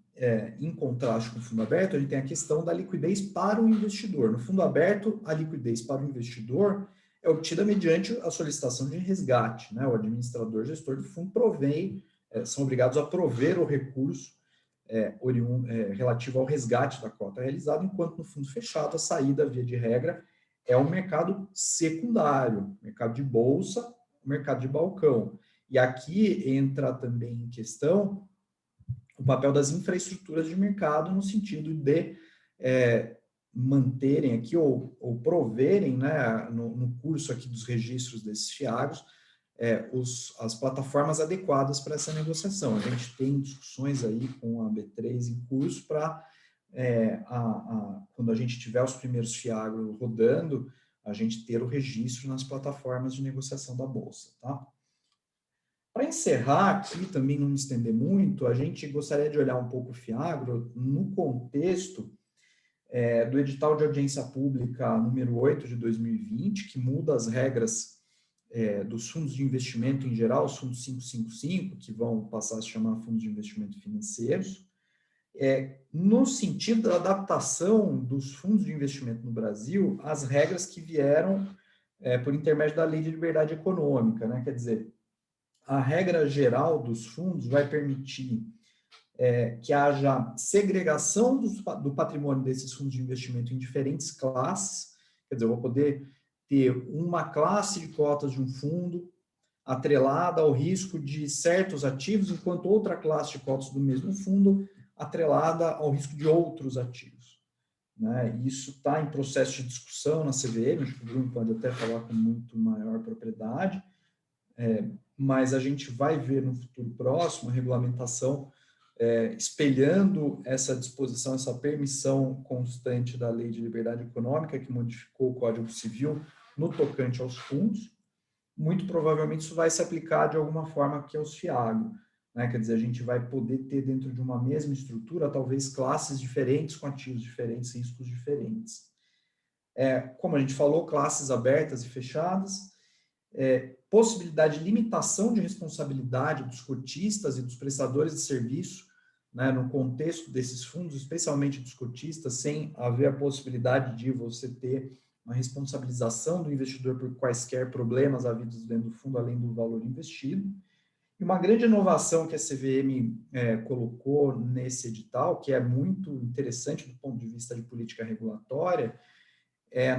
em contraste com o fundo aberto, a gente tem a questão da liquidez para o investidor. No fundo aberto, a liquidez para o investidor é obtida mediante a solicitação de resgate, né? O administrador gestor do fundo são obrigados a prover o recurso relativo ao resgate da cota realizada, enquanto no fundo fechado a saída, via de regra, é o mercado secundário, mercado de bolsa, mercado de balcão. E aqui entra também em questão o papel das infraestruturas de mercado no sentido de manterem aqui ou proverem, né, no curso aqui dos registros desses FIAGROS, as plataformas adequadas para essa negociação. A gente tem discussões aí com a B3 em curso para, quando a gente tiver os primeiros FIAGROS rodando, a gente ter o registro nas plataformas de negociação da Bolsa, tá? Para encerrar aqui, também não me estender muito, a gente gostaria de olhar um pouco o FIAGRO no contexto do edital de audiência pública número 8 de 2020, que muda as regras dos fundos de investimento em geral, os fundos 555, que vão passar a se chamar fundos de investimento financeiros, no sentido da adaptação dos fundos de investimento no Brasil às regras que vieram por intermédio da Lei de Liberdade Econômica, né? Quer dizer, a regra geral dos fundos vai permitir que haja segregação do patrimônio desses fundos de investimento em diferentes classes. Quer dizer, eu vou poder ter uma classe de cotas de um fundo atrelada ao risco de certos ativos, enquanto outra classe de cotas do mesmo fundo atrelada ao risco de outros ativos. Né? Isso está em processo de discussão na CVM, acho que o Bruno pode até falar com muito maior propriedade, mas a gente vai ver no futuro próximo a regulamentação espelhando essa disposição, essa permissão constante da Lei de Liberdade Econômica, que modificou o Código Civil no tocante aos fundos. Muito provavelmente isso vai se aplicar de alguma forma aqui aos FIAGRO, né? Quer dizer, a gente vai poder ter dentro de uma mesma estrutura, talvez classes diferentes, com ativos diferentes, riscos diferentes. Como a gente falou, classes abertas e fechadas, possibilidade de limitação de responsabilidade dos cotistas e dos prestadores de serviço, né, no contexto desses fundos, especialmente dos cotistas, sem haver a possibilidade de você ter uma responsabilização do investidor por quaisquer problemas havidos dentro do fundo, além do valor investido. E uma grande inovação que a CVM colocou nesse edital, que é muito interessante do ponto de vista de política regulatória,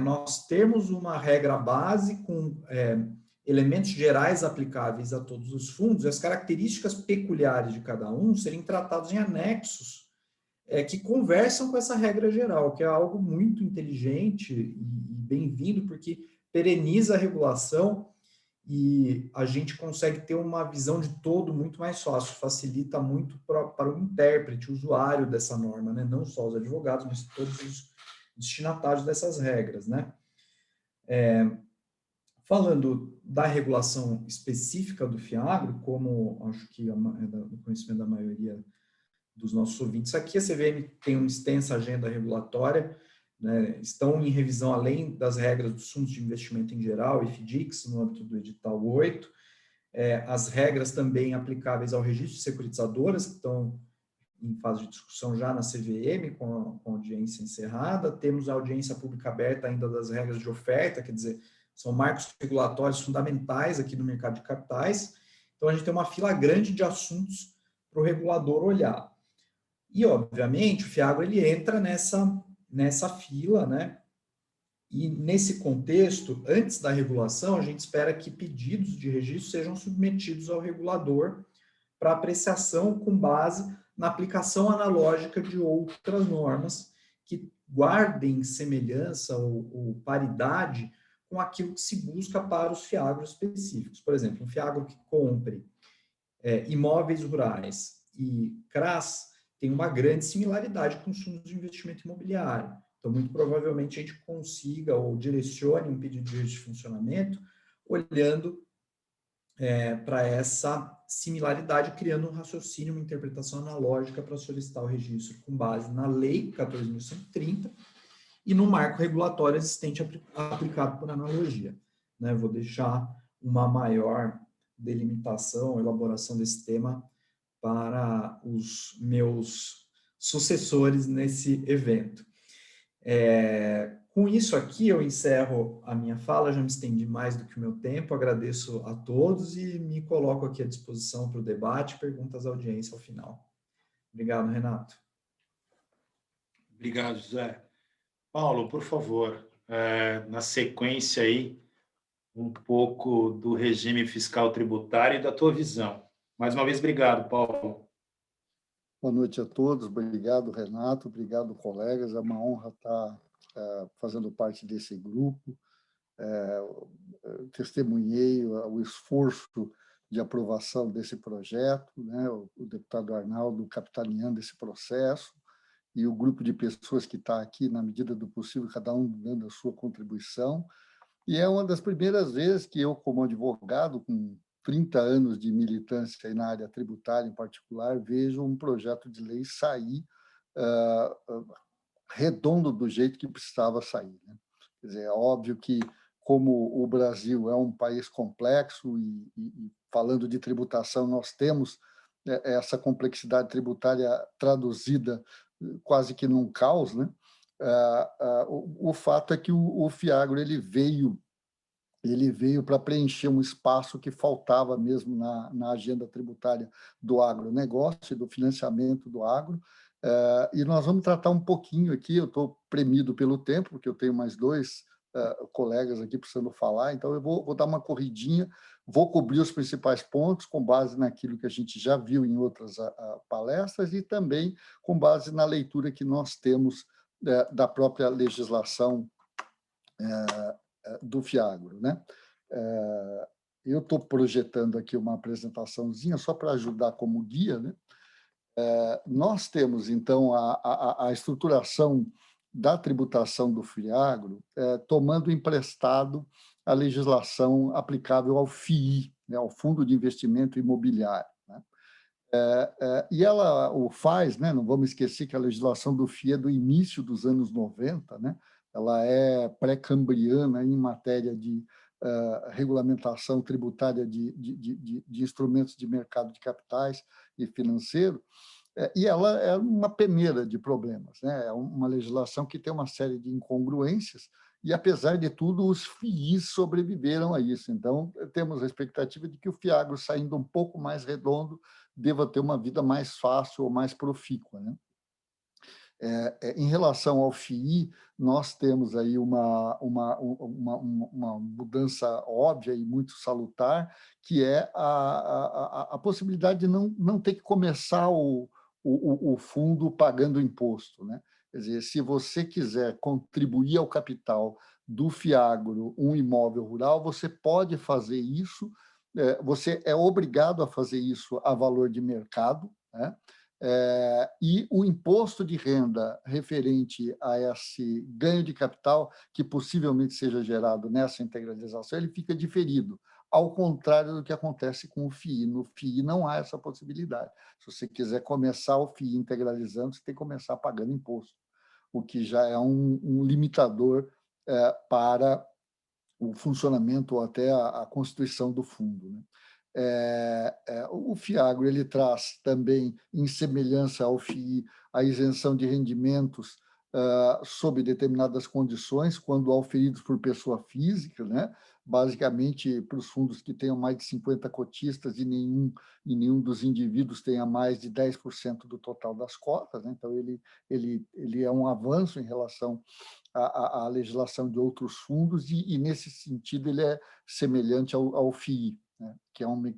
nós temos uma regra base com elementos gerais aplicáveis a todos os fundos, e as características peculiares de cada um serem tratados em anexos que conversam com essa regra geral, que é algo muito inteligente e bem-vindo, porque pereniza a regulação e a gente consegue ter uma visão de todo muito mais fácil, facilita muito para o intérprete, o usuário dessa norma, né? Não só os advogados, mas todos os destinatários dessas regras, né? Falando da regulação específica do FIAGRO, como acho que é do conhecimento da maioria dos nossos ouvintes aqui, a CVM tem uma extensa agenda regulatória, né, estão em revisão além das regras dos fundos de investimento em geral e FDICs, no âmbito do edital 8, as regras também aplicáveis ao registro de securitizadoras, que estão em fase de discussão já na CVM, com a audiência encerrada, temos a audiência pública aberta ainda das regras de oferta, quer dizer, são marcos regulatórios fundamentais aqui no mercado de capitais, então a gente tem uma fila grande de assuntos para o regulador olhar. E, obviamente, o FIAGRO ele entra nessa fila, né? E, nesse contexto, antes da regulação, a gente espera que pedidos de registro sejam submetidos ao regulador para apreciação com base na aplicação analógica de outras normas que guardem semelhança ou paridade com aquilo que se busca para os FIAGROs específicos. Por exemplo, um FIAGRO que compre imóveis rurais e CRAS tem uma grande similaridade com os fundos de investimento imobiliário. Então, muito provavelmente, a gente consiga ou direcione um pedido de registro de funcionamento olhando para essa similaridade, criando um raciocínio, uma interpretação analógica para solicitar o registro com base na Lei 14.130 e no marco regulatório existente aplicado por analogia. Né? Vou deixar uma maior delimitação, elaboração desse tema para os meus sucessores nesse evento. Com isso aqui, eu encerro a minha fala, já me estendi mais do que o meu tempo, agradeço a todos e me coloco aqui à disposição para o debate, perguntas à audiência ao final. Obrigado, Renato. Obrigado, José. Paulo, por favor, na sequência aí, um pouco do regime fiscal tributário e da tua visão. Mais uma vez, obrigado, Paulo. Boa noite a todos, obrigado, Renato, obrigado, colegas, é uma honra estar fazendo parte desse grupo. Testemunhei o esforço de aprovação desse projeto, né? O deputado Arnaldo capitaneando esse processo, e o grupo de pessoas que está aqui, na medida do possível, cada um dando a sua contribuição. E é uma das primeiras vezes que eu, como advogado, com 30 anos de militância na área tributária em particular, vejo um projeto de lei sair redondo do jeito que precisava sair. Né? Quer dizer, é óbvio que, como o Brasil é um país complexo e falando de tributação, nós temos essa complexidade tributária traduzida quase que num caos, né? O fato é que o FIAGRO ele veio ele veio para preencher um espaço que faltava mesmo na agenda tributária do agronegócio, do financiamento do agro. E nós vamos tratar um pouquinho aqui, eu estou premido pelo tempo, porque eu tenho mais dois colegas aqui precisando falar, então eu vou dar uma corridinha, vou cobrir os principais pontos com base naquilo que a gente já viu em outras palestras e também com base na leitura que nós temos da própria legislação do FIAGRO, né? Eu estou projetando aqui uma apresentaçãozinha só para ajudar como guia, né? Nós temos, então, a estruturação da tributação do FIAGRO tomando emprestado a legislação aplicável ao FII, né, ao Fundo de Investimento Imobiliário, né? E ela o faz, né, não vamos esquecer que a legislação do FII é do início dos anos 90, né? Ela é pré-cambriana em matéria de regulamentação tributária de instrumentos de mercado de capitais e financeiro, e ela é uma peneira de problemas, né? É uma legislação que tem uma série de incongruências e, apesar de tudo, os FIIs sobreviveram a isso. Então, temos a expectativa de que o FIAGRO, saindo um pouco mais redondo, deva ter uma vida mais fácil ou mais profícua, né? Em relação ao FII, nós temos aí uma mudança óbvia e muito salutar, que é a possibilidade de não ter que começar o fundo pagando imposto, né? Quer dizer, se você quiser contribuir ao capital do FIAGRO, um imóvel rural, você pode fazer isso, você é obrigado a fazer isso a valor de mercado, né? E o imposto de renda referente a esse ganho de capital que possivelmente seja gerado nessa integralização, ele fica diferido, ao contrário do que acontece com o FII. No FII não há essa possibilidade. Se você quiser começar o FII integralizando, você tem que começar pagando imposto, o que já é um limitador para o funcionamento ou até a constituição do fundo, né? O FIAGRO ele traz também, em semelhança ao FII, a isenção de rendimentos sob determinadas condições, quando auferidos por pessoa física, né? Basicamente para os fundos que tenham mais de 50 cotistas e nenhum dos indivíduos tenha mais de 10% do total das cotas, né? Então, ele é um avanço em relação à legislação de outros fundos e nesse sentido, ele é semelhante ao FII, né,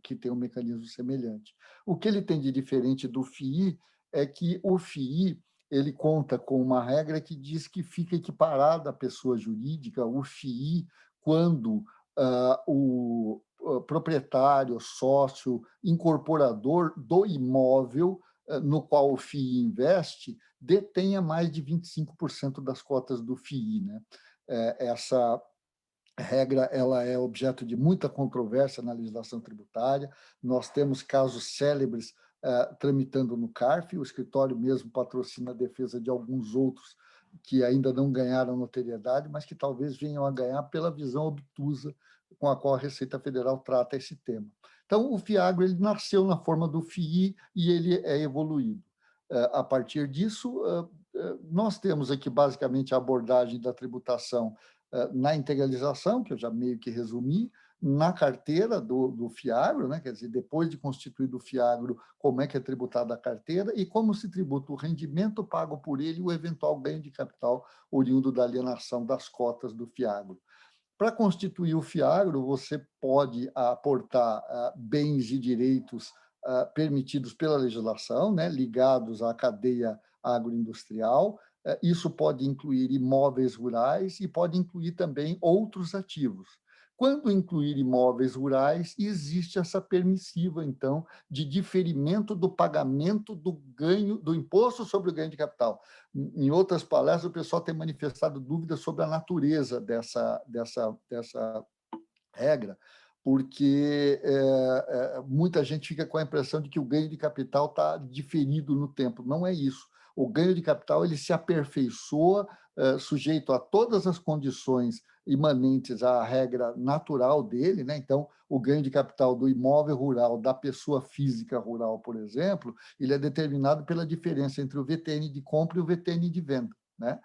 que tem um mecanismo semelhante. O que ele tem de diferente do FII é que o FII ele conta com uma regra que diz que fica equiparada à pessoa jurídica, o FII, quando o proprietário, sócio, incorporador do imóvel no qual o FII investe detenha mais de 25% das cotas do FII, né? Essa regra ela é objeto de muita controvérsia na legislação tributária. Nós temos casos célebres tramitando no CARF, o escritório mesmo patrocina a defesa de alguns outros que ainda não ganharam notoriedade, mas que talvez venham a ganhar pela visão obtusa com a qual a Receita Federal trata esse tema. Então, o FIAGRO ele nasceu na forma do FII e ele é evoluído. A partir disso, nós temos aqui basicamente a abordagem da tributação na integralização, que eu já meio que resumi, na carteira do FIAGRO, né? Quer dizer, depois de constituído o FIAGRO, como é que é tributada a carteira e como se tributa o rendimento pago por ele e o eventual ganho de capital oriundo da alienação das cotas do FIAGRO. Para constituir o FIAGRO, você pode aportar bens e direitos permitidos pela legislação, né, ligados à cadeia agroindustrial. Isso pode incluir imóveis rurais e pode incluir também outros ativos. Quando incluir imóveis rurais, existe essa permissiva, então, de diferimento do pagamento do ganho, do imposto sobre o ganho de capital. Em outras palestras, o pessoal tem manifestado dúvidas sobre a natureza dessa regra, porque muita gente fica com a impressão de que o ganho de capital está diferido no tempo. Não é isso. O ganho de capital ele se aperfeiçoa, sujeito a todas as condições imanentes à regra natural dele, né? Então, o ganho de capital do imóvel rural, da pessoa física rural, por exemplo, ele é determinado pela diferença entre o VTN de compra e o VTN de venda, né?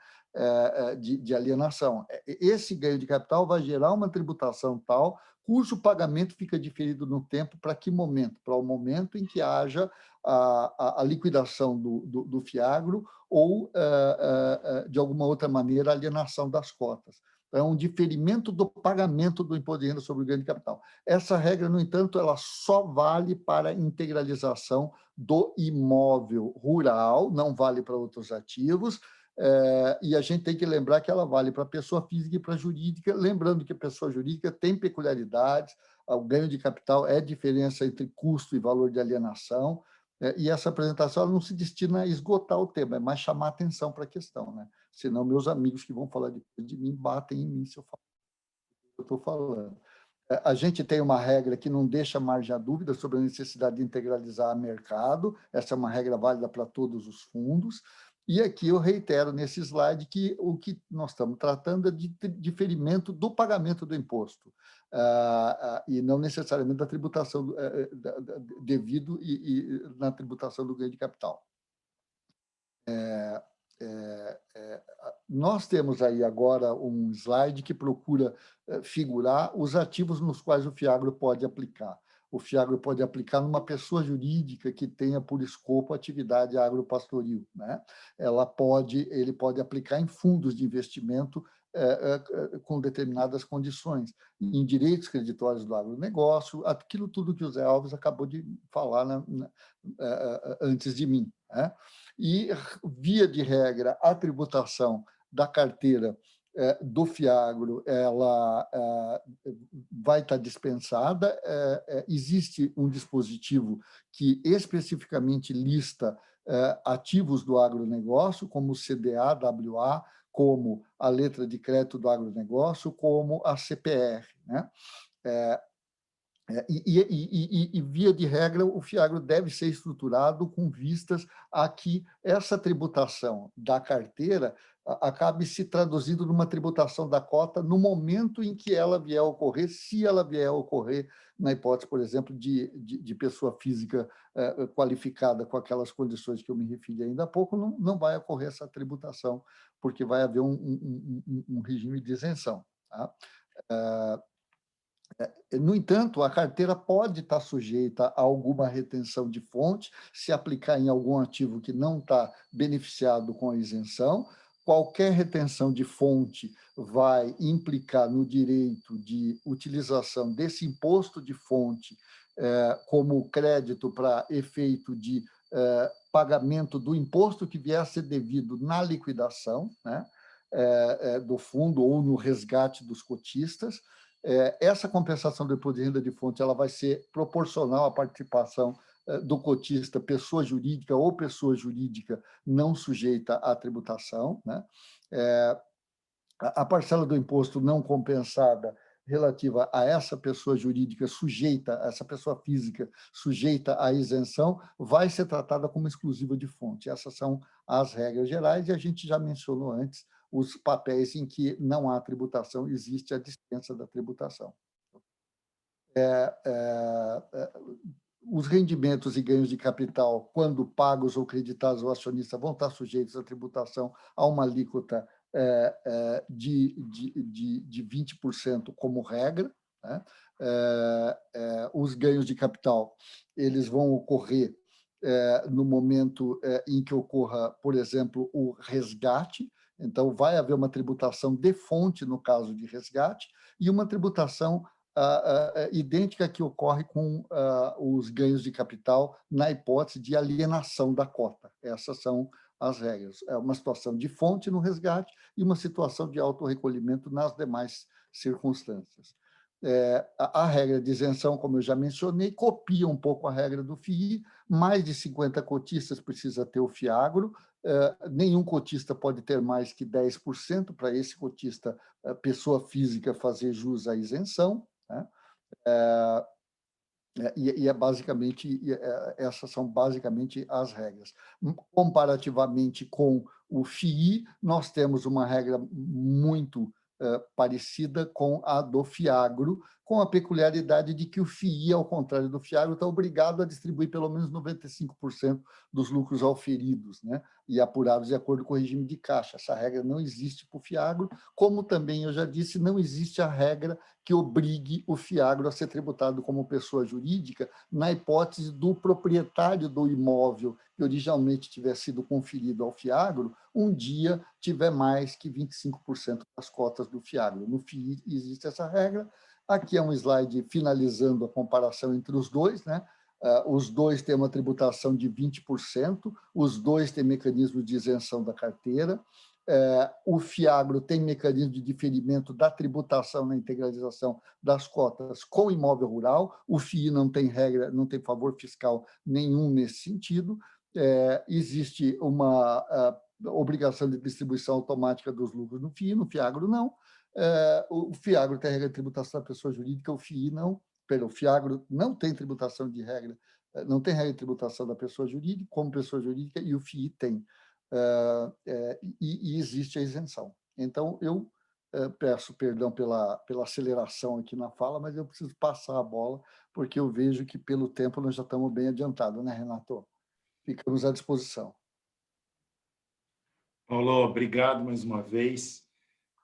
de alienação. Esse ganho de capital vai gerar uma tributação tal cujo pagamento fica diferido no tempo. Para que momento? Para o momento em que haja a liquidação do fiagro ou, de alguma outra maneira, a alienação das cotas. Então, é um diferimento do pagamento do imposto de renda sobre o ganho de capital. Essa regra, no entanto, ela só vale para a integralização do imóvel rural, não vale para outros ativos, e a gente tem que lembrar que ela vale para pessoa física e para jurídica, lembrando que a pessoa jurídica tem peculiaridades, o ganho de capital é a diferença entre custo e valor de alienação, e essa apresentação ela não se destina a esgotar o tema, é mais chamar atenção para a questão, né? Senão meus amigos que vão falar de mim batem em mim se eu falar o que eu estou falando. A gente tem uma regra que não deixa margem a dúvida sobre a necessidade de integralizar o mercado, essa é uma regra válida para todos os fundos, e aqui eu reitero nesse slide que o que nós estamos tratando é de diferimento do pagamento do imposto, e não necessariamente da tributação devido na tributação do ganho de capital. Nós temos aí agora um slide que procura figurar os ativos nos quais o fiagro pode aplicar. O fiagro pode aplicar numa pessoa jurídica que tenha por escopo atividade agropastoril, né? Ele pode aplicar em fundos de investimento com determinadas condições, em direitos creditórios do agronegócio, aquilo tudo que o Zé Alves acabou de falar antes de mim, né? E, via de regra, a tributação da carteira do fiagro ela vai estar dispensada. Existe um dispositivo que especificamente lista ativos do agronegócio, como o CDA, WA, como a letra de crédito do agronegócio, como a CPR, né? E, via de regra, o fiagro deve ser estruturado com vistas a que essa tributação da carteira acabe se traduzindo numa tributação da cota no momento em que ela vier a ocorrer, se ela vier a ocorrer, na hipótese, por exemplo, de pessoa física qualificada com aquelas condições que eu me referi ainda há pouco, não vai ocorrer essa tributação, porque vai haver um regime de isenção, tá? No entanto, a carteira pode estar sujeita a alguma retenção de fonte, se aplicar em algum ativo que não está beneficiado com a isenção. Qualquer retenção de fonte vai implicar no direito de utilização desse imposto de fonte como crédito para efeito de pagamento do imposto que vier a ser devido na liquidação, né, do fundo ou no resgate dos cotistas. Essa compensação do imposto de renda de fonte ela vai ser proporcional à participação do cotista, pessoa jurídica ou pessoa jurídica não sujeita à tributação, né? A parcela do imposto não compensada relativa a essa pessoa jurídica sujeita, essa pessoa física sujeita à isenção, vai ser tratada como exclusiva de fonte. Essas são as regras gerais, e a gente já mencionou antes os papéis em que não há tributação, existe a dispensa da tributação. Os rendimentos e ganhos de capital, quando pagos ou creditados ao acionista, vão estar sujeitos à tributação a uma alíquota de 20% como regra, né? Os ganhos de capital eles vão ocorrer no momento em que ocorra, por exemplo, o resgate. Então, vai haver uma tributação de fonte no caso de resgate e uma tributação idêntica que ocorre com os ganhos de capital na hipótese de alienação da cota. Essas são as regras. É uma situação de fonte no resgate e uma situação de autorrecolhimento nas demais circunstâncias. A regra de isenção, como eu já mencionei, copia um pouco a regra do FII. Mais de 50 cotistas precisa ter o fiagro. Nenhum cotista pode ter mais que 10%, para esse cotista, pessoa física, fazer jus à isenção, né? Essas são basicamente as regras. Comparativamente com o FII, nós temos uma regra muito parecida com a do Fiagro, com a peculiaridade de que o FII, ao contrário do Fiagro, está obrigado a distribuir pelo menos 95% dos lucros auferidos, né, e apurados de acordo com o regime de caixa. Essa regra não existe para o Fiagro, como também, eu já disse, não existe a regra que obrigue o Fiagro a ser tributado como pessoa jurídica na hipótese do proprietário do imóvel que originalmente tiver sido conferido ao Fiagro, um dia tiver mais que 25% das cotas do Fiagro. No FII existe essa regra. Aqui é um slide finalizando a comparação entre os dois, né? Os dois têm uma tributação de 20%, os dois têm mecanismo de isenção da carteira. O Fiagro tem mecanismo de diferimento da tributação na integralização das cotas com imóvel rural. O FII não tem regra, não tem favor fiscal nenhum nesse sentido. Existe uma obrigação de distribuição automática dos lucros no FII, no Fiagro não. O Fiagro tem regra de tributação da pessoa jurídica, o FII não. O Fiagro não tem tributação de regra, não tem regra de tributação da pessoa jurídica como pessoa jurídica, e o FII tem. E existe a isenção. Então, eu peço perdão pela aceleração aqui na fala, mas eu preciso passar a bola, porque eu vejo que, pelo tempo, nós já estamos bem adiantados, né, Renato? Ficamos à disposição. Paulo, obrigado mais uma vez.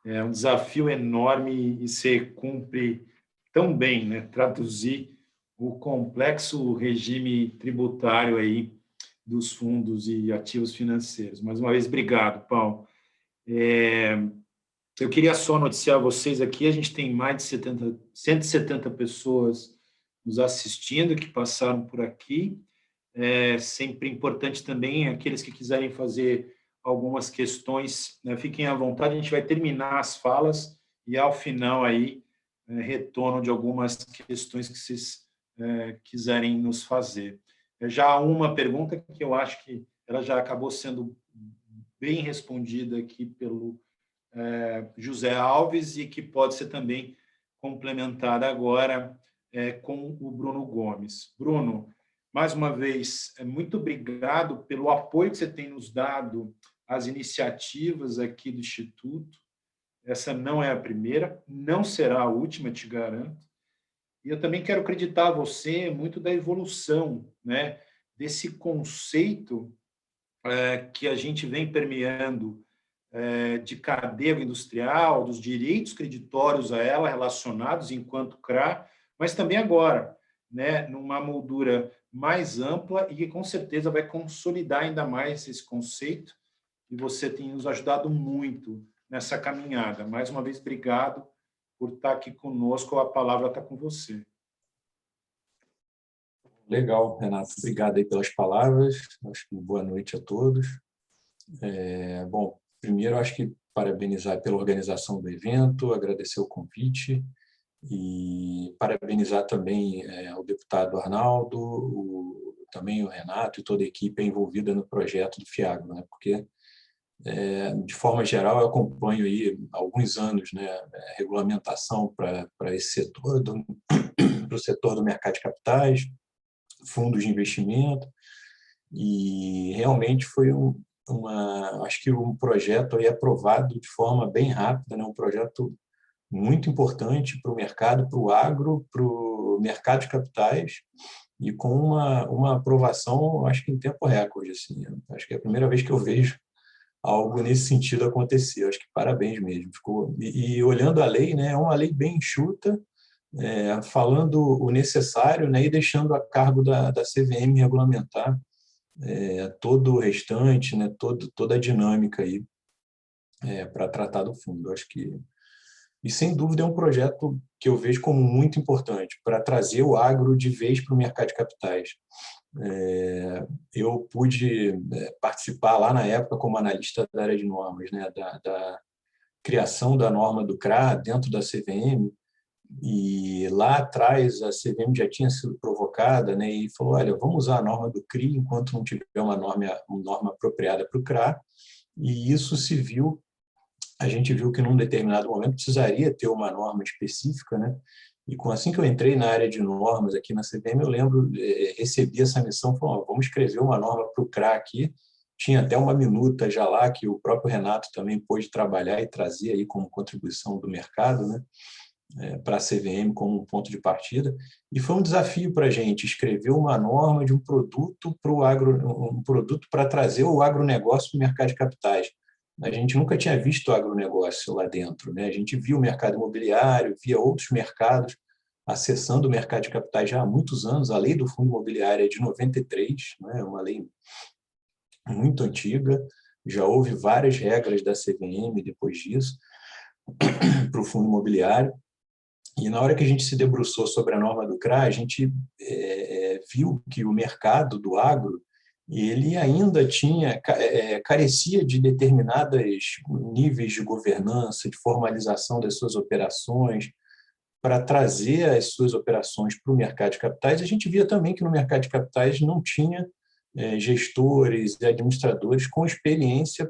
É um desafio enorme e você cumpre tão bem, né? Traduzir o complexo regime tributário aí dos fundos e ativos financeiros. Mais uma vez, obrigado, Paulo. Eu queria só noticiar a vocês aqui, a gente tem mais de 170 pessoas nos assistindo, que passaram por aqui. Sempre importante também, aqueles que quiserem fazer algumas questões, né, fiquem à vontade, a gente vai terminar as falas e, ao final, aí, retorno de algumas questões que vocês quiserem nos fazer. Já há uma pergunta que eu acho que ela já acabou sendo bem respondida aqui pelo José Alves e que pode ser também complementada agora com o Bruno Gomes. Bruno, mais uma vez, muito obrigado pelo apoio que você tem nos dado às iniciativas aqui do Instituto. Essa não é a primeira, não será a última, te garanto. E eu também quero acreditar a você muito da evolução, né, desse conceito que a gente vem permeando de cadeia industrial, dos direitos creditórios a ela relacionados enquanto CRA, mas também agora, né, numa moldura mais ampla e que com certeza vai consolidar ainda mais esse conceito, e você tem nos ajudado muito nessa caminhada. Mais uma vez, obrigado por estar aqui conosco, a palavra está com você. Legal, Renato, obrigado aí pelas palavras, acho que boa noite a todos. Bom, primeiro acho que parabenizar pela organização do evento, agradecer o convite e parabenizar também o deputado Arnaldo, também o Renato e toda a equipe envolvida no projeto do Fiagro, né? Porque, de forma geral, eu acompanho aí há alguns anos, né, a regulamentação para esse setor, para o setor do mercado de capitais, fundos de investimento, e realmente foi acho que um projeto aí aprovado de forma bem rápida, né? Um projeto muito importante para o mercado, para o agro, para o mercado de capitais, e com uma aprovação, acho que em tempo recorde. Assim, acho que é a primeira vez que eu vejo algo nesse sentido acontecer. Acho que parabéns mesmo. E olhando a lei, né, é uma lei bem enxuta, falando o necessário, né, e deixando a cargo da CVM regulamentar todo o restante, né, toda a dinâmica aí para tratar do fundo. Acho que, e sem dúvida é um projeto que eu vejo como muito importante para trazer o agro de vez para o mercado de capitais. Eu pude participar lá na época como analista da área de normas, né, da criação da norma do CRA dentro da CVM, e lá atrás a CVM já tinha sido provocada, né, e falou, olha, vamos usar a norma do CRI enquanto não tiver uma norma apropriada para o CRA, e isso a gente viu que num determinado momento precisaria ter uma norma específica, né, e assim que eu entrei na área de normas aqui na CVM, eu lembro, recebi essa missão, falou, vamos escrever uma norma para o CRA aqui, tinha até uma minuta já lá que o próprio Renato também pôde trabalhar e trazer aí como contribuição do mercado, né, para a CVM como um ponto de partida. E foi um desafio para a gente escrever uma norma de um produto para o um produto para trazer o agronegócio para o mercado de capitais. A gente nunca tinha visto o agronegócio lá dentro, né? A gente via o mercado imobiliário, via outros mercados acessando o mercado de capitais já há muitos anos. A lei do fundo imobiliário é de 93, né? É uma lei muito antiga, já houve várias regras da CVM depois disso para o fundo imobiliário. E na hora que a gente se debruçou sobre a norma do CRA, a gente viu que o mercado do agro ele ainda carecia de determinados níveis de governança, de formalização das suas operações, para trazer as suas operações para o mercado de capitais. A gente via também que no mercado de capitais não tinha gestores e administradores com experiência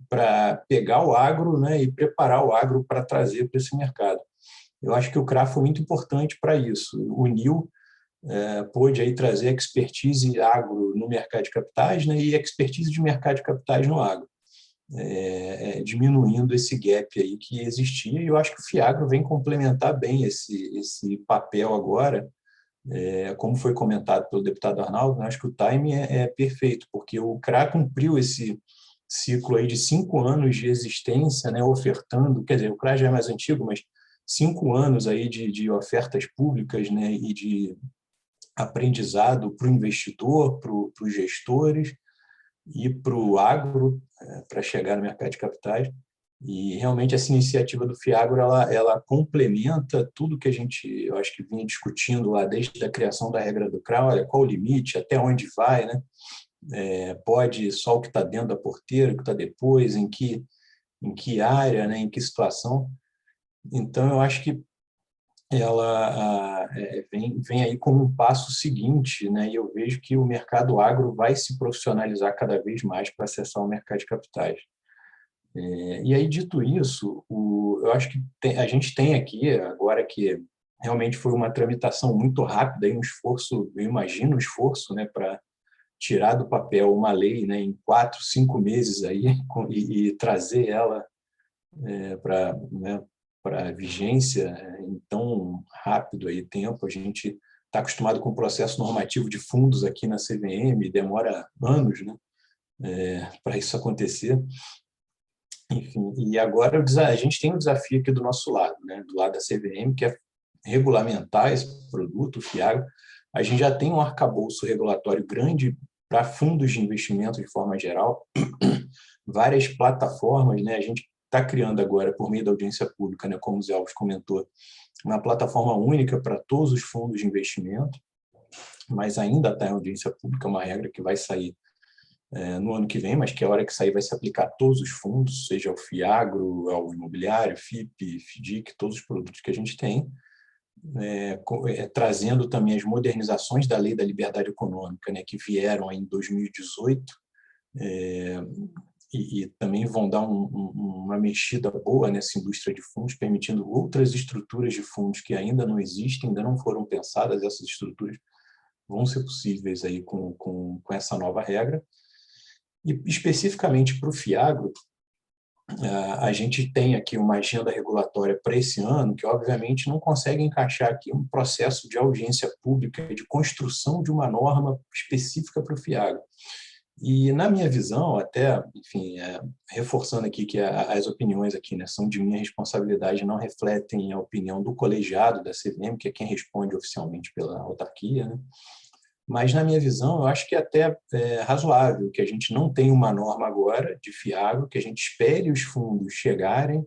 para pegar o agro, né, e preparar o agro para trazer para esse mercado. Eu acho que o CRA foi muito importante para isso. Uniu, pôde aí trazer expertise agro no mercado de capitais, né, e expertise de mercado de capitais no agro, diminuindo esse gap aí que existia. E eu acho que o FIAGRO vem complementar bem esse papel agora, como foi comentado pelo deputado Arnaldo. Né, acho que o time é perfeito, porque o CRA cumpriu esse ciclo aí de 5 anos de existência, né, ofertando, quer dizer, o CRA já é mais antigo, mas 5 anos aí de ofertas públicas, né, e de aprendizado para o investidor, para os gestores e para o agro, para chegar no mercado de capitais. E realmente essa iniciativa do FIAGRO ela complementa tudo que eu acho que vinha discutindo lá desde a criação da regra do CRA. Olha, qual o limite, até onde vai, né? Pode só o que está dentro da porteira, o que está depois, em que área, né? Em que situação. Então, eu acho que ela vem aí como um passo seguinte, né? E eu vejo que o mercado agro vai se profissionalizar cada vez mais para acessar o mercado de capitais. E aí, dito isso, eu acho que a gente tem aqui, agora que realmente foi uma tramitação muito rápida e um esforço, eu imagino um esforço, né, para tirar do papel uma lei, né, em 4, 5 meses aí, e trazer ela para, né, para vigência em tão rápido aí tempo. A gente está acostumado com o processo normativo de fundos aqui na CVM, demora anos, né, para isso acontecer. Enfim, e agora a gente tem um desafio aqui do nosso lado, né, do lado da CVM, que é regulamentar esse produto, o FIAGRO. A gente já tem um arcabouço regulatório grande para fundos de investimento de forma geral, várias plataformas, né? A gente está criando agora, por meio da audiência pública, né, como o Zé Alves comentou, uma plataforma única para todos os fundos de investimento, mas ainda está em audiência pública, uma regra que vai sair no ano que vem, mas que a hora que sair vai se aplicar a todos os fundos, seja o FIAGRO, ao imobiliário, FIP, FDIC, todos os produtos que a gente tem, trazendo também as modernizações da Lei da Liberdade Econômica, né, que vieram aí em 2018, e também vão dar uma mexida boa nessa indústria de fundos, permitindo outras estruturas de fundos que ainda não existem, ainda não foram pensadas. Essas estruturas vão ser possíveis aí com essa nova regra. E especificamente para o FIAGRO, a gente tem aqui uma agenda regulatória para esse ano que, obviamente, não consegue encaixar aqui um processo de audiência pública, de construção de uma norma específica para o FIAGRO. E, na minha visão, até, enfim, reforçando aqui que as opiniões aqui, né, são de minha responsabilidade, não refletem a opinião do colegiado da CVM, que é quem responde oficialmente pela autarquia, né? Mas, na minha visão, eu acho que até é razoável que a gente não tenha uma norma agora de FIAGRO, que a gente espere os fundos chegarem,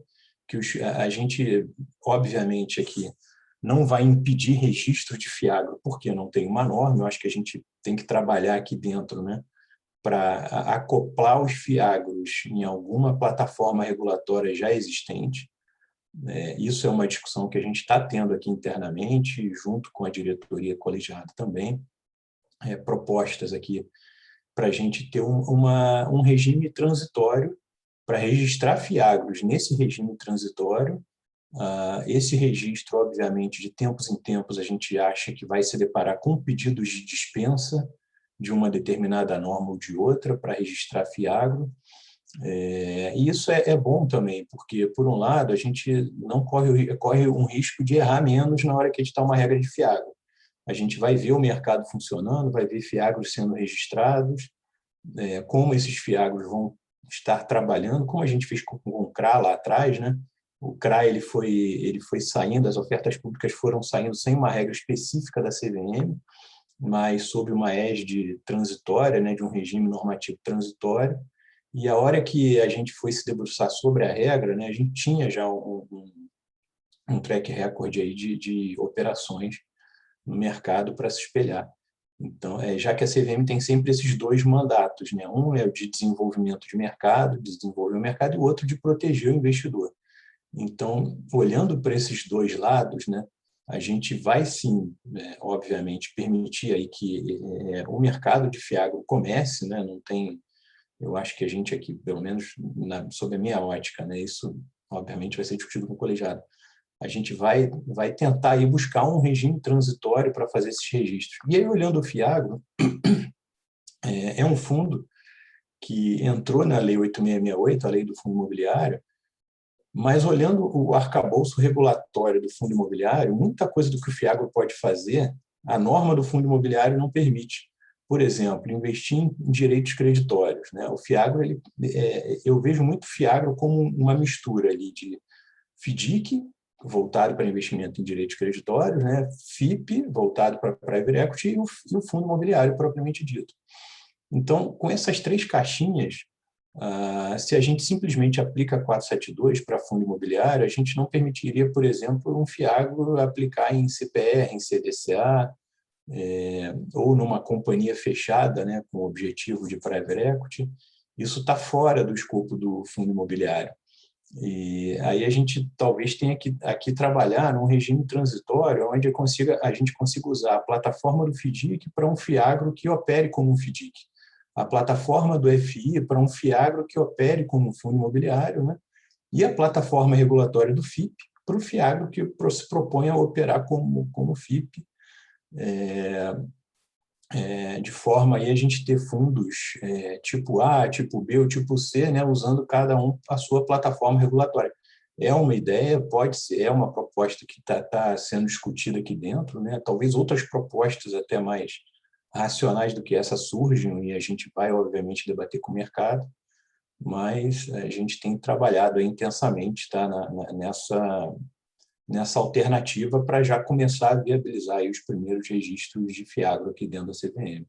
que a gente, obviamente, aqui não vai impedir registro de FIAGRO, porque não tem uma norma. Eu acho que a gente tem que trabalhar aqui dentro, né, para acoplar os FIAGROs em alguma plataforma regulatória já existente. Isso é uma discussão que a gente está tendo aqui internamente, junto com a diretoria colegiada também. Propostas aqui para a gente ter um regime transitório para registrar FIAGROs nesse regime transitório. Esse registro, obviamente, de tempos em tempos, a gente acha que vai se deparar com pedidos de dispensa de uma determinada norma ou de outra para registrar FIAGRO. E isso é bom também, porque, por um lado, a gente não corre um risco de errar menos na hora que editar uma regra de FIAGRO. A gente vai ver o mercado funcionando, vai ver FIAGROs sendo registrados, como esses FIAGROs vão estar trabalhando, como a gente fez com o CRA lá atrás, né? O CRA ele foi saindo, as ofertas públicas foram saindo sem uma regra específica da CVM, mas sob uma égide transitória, né, de um regime normativo transitório. E a hora que a gente foi se debruçar sobre a regra, né, a gente tinha já um track record aí de operações no mercado para se espelhar. Então, já que a CVM tem sempre esses dois mandatos, né? Um é o de desenvolvimento de mercado, de desenvolver o mercado, e o outro de proteger o investidor. Então, olhando para esses dois lados, né, a gente vai sim, obviamente, permitir aí que o mercado de FIAGRO comece, né? Não tem, eu acho que a gente aqui, pelo menos sob a minha ótica, né, isso obviamente vai ser discutido com o colegiado. A gente vai tentar aí buscar um regime transitório para fazer esses registros. E aí, olhando o FIAGRO, é um fundo que entrou na Lei 8668, a Lei do Fundo Imobiliário, mas olhando o arcabouço regulatório do fundo imobiliário, muita coisa do que o FIAGRO pode fazer, a norma do fundo imobiliário não permite. Por exemplo, investir em direitos creditórios, né? O FIAGRO, eu vejo muito FIAGRO como uma mistura ali de FDIC, voltado para investimento em direitos creditórios, né? FIP, voltado para private equity, e o fundo imobiliário propriamente dito. Então, com essas três caixinhas, se a gente simplesmente aplica 472 para fundo imobiliário, a gente não permitiria, por exemplo, um FIAGRO aplicar em CPR, em CDCA, ou numa companhia fechada, né, com o objetivo de private equity. Isso está fora do escopo do fundo imobiliário. E aí a gente talvez tenha que aqui trabalhar num regime transitório onde a gente consiga usar a plataforma do FDIC para um FIAGRO que opere como um FDIC, a plataforma do FI para um FIAGRO que opere como um fundo imobiliário, né? E a plataforma regulatória do FIP para o FIAGRO que se propõe a operar como FIP, de forma aí a gente ter fundos tipo A, tipo B ou tipo C, né, usando cada um a sua plataforma regulatória. É uma ideia, pode ser, é uma proposta que está sendo discutida aqui dentro, né? Talvez outras propostas até mais racionais do que essa surjam e a gente vai, obviamente, debater com o mercado, mas a gente tem trabalhado aí intensamente, tá, nessa alternativa para já começar a viabilizar aí os primeiros registros de FIAGRO aqui dentro da CVM.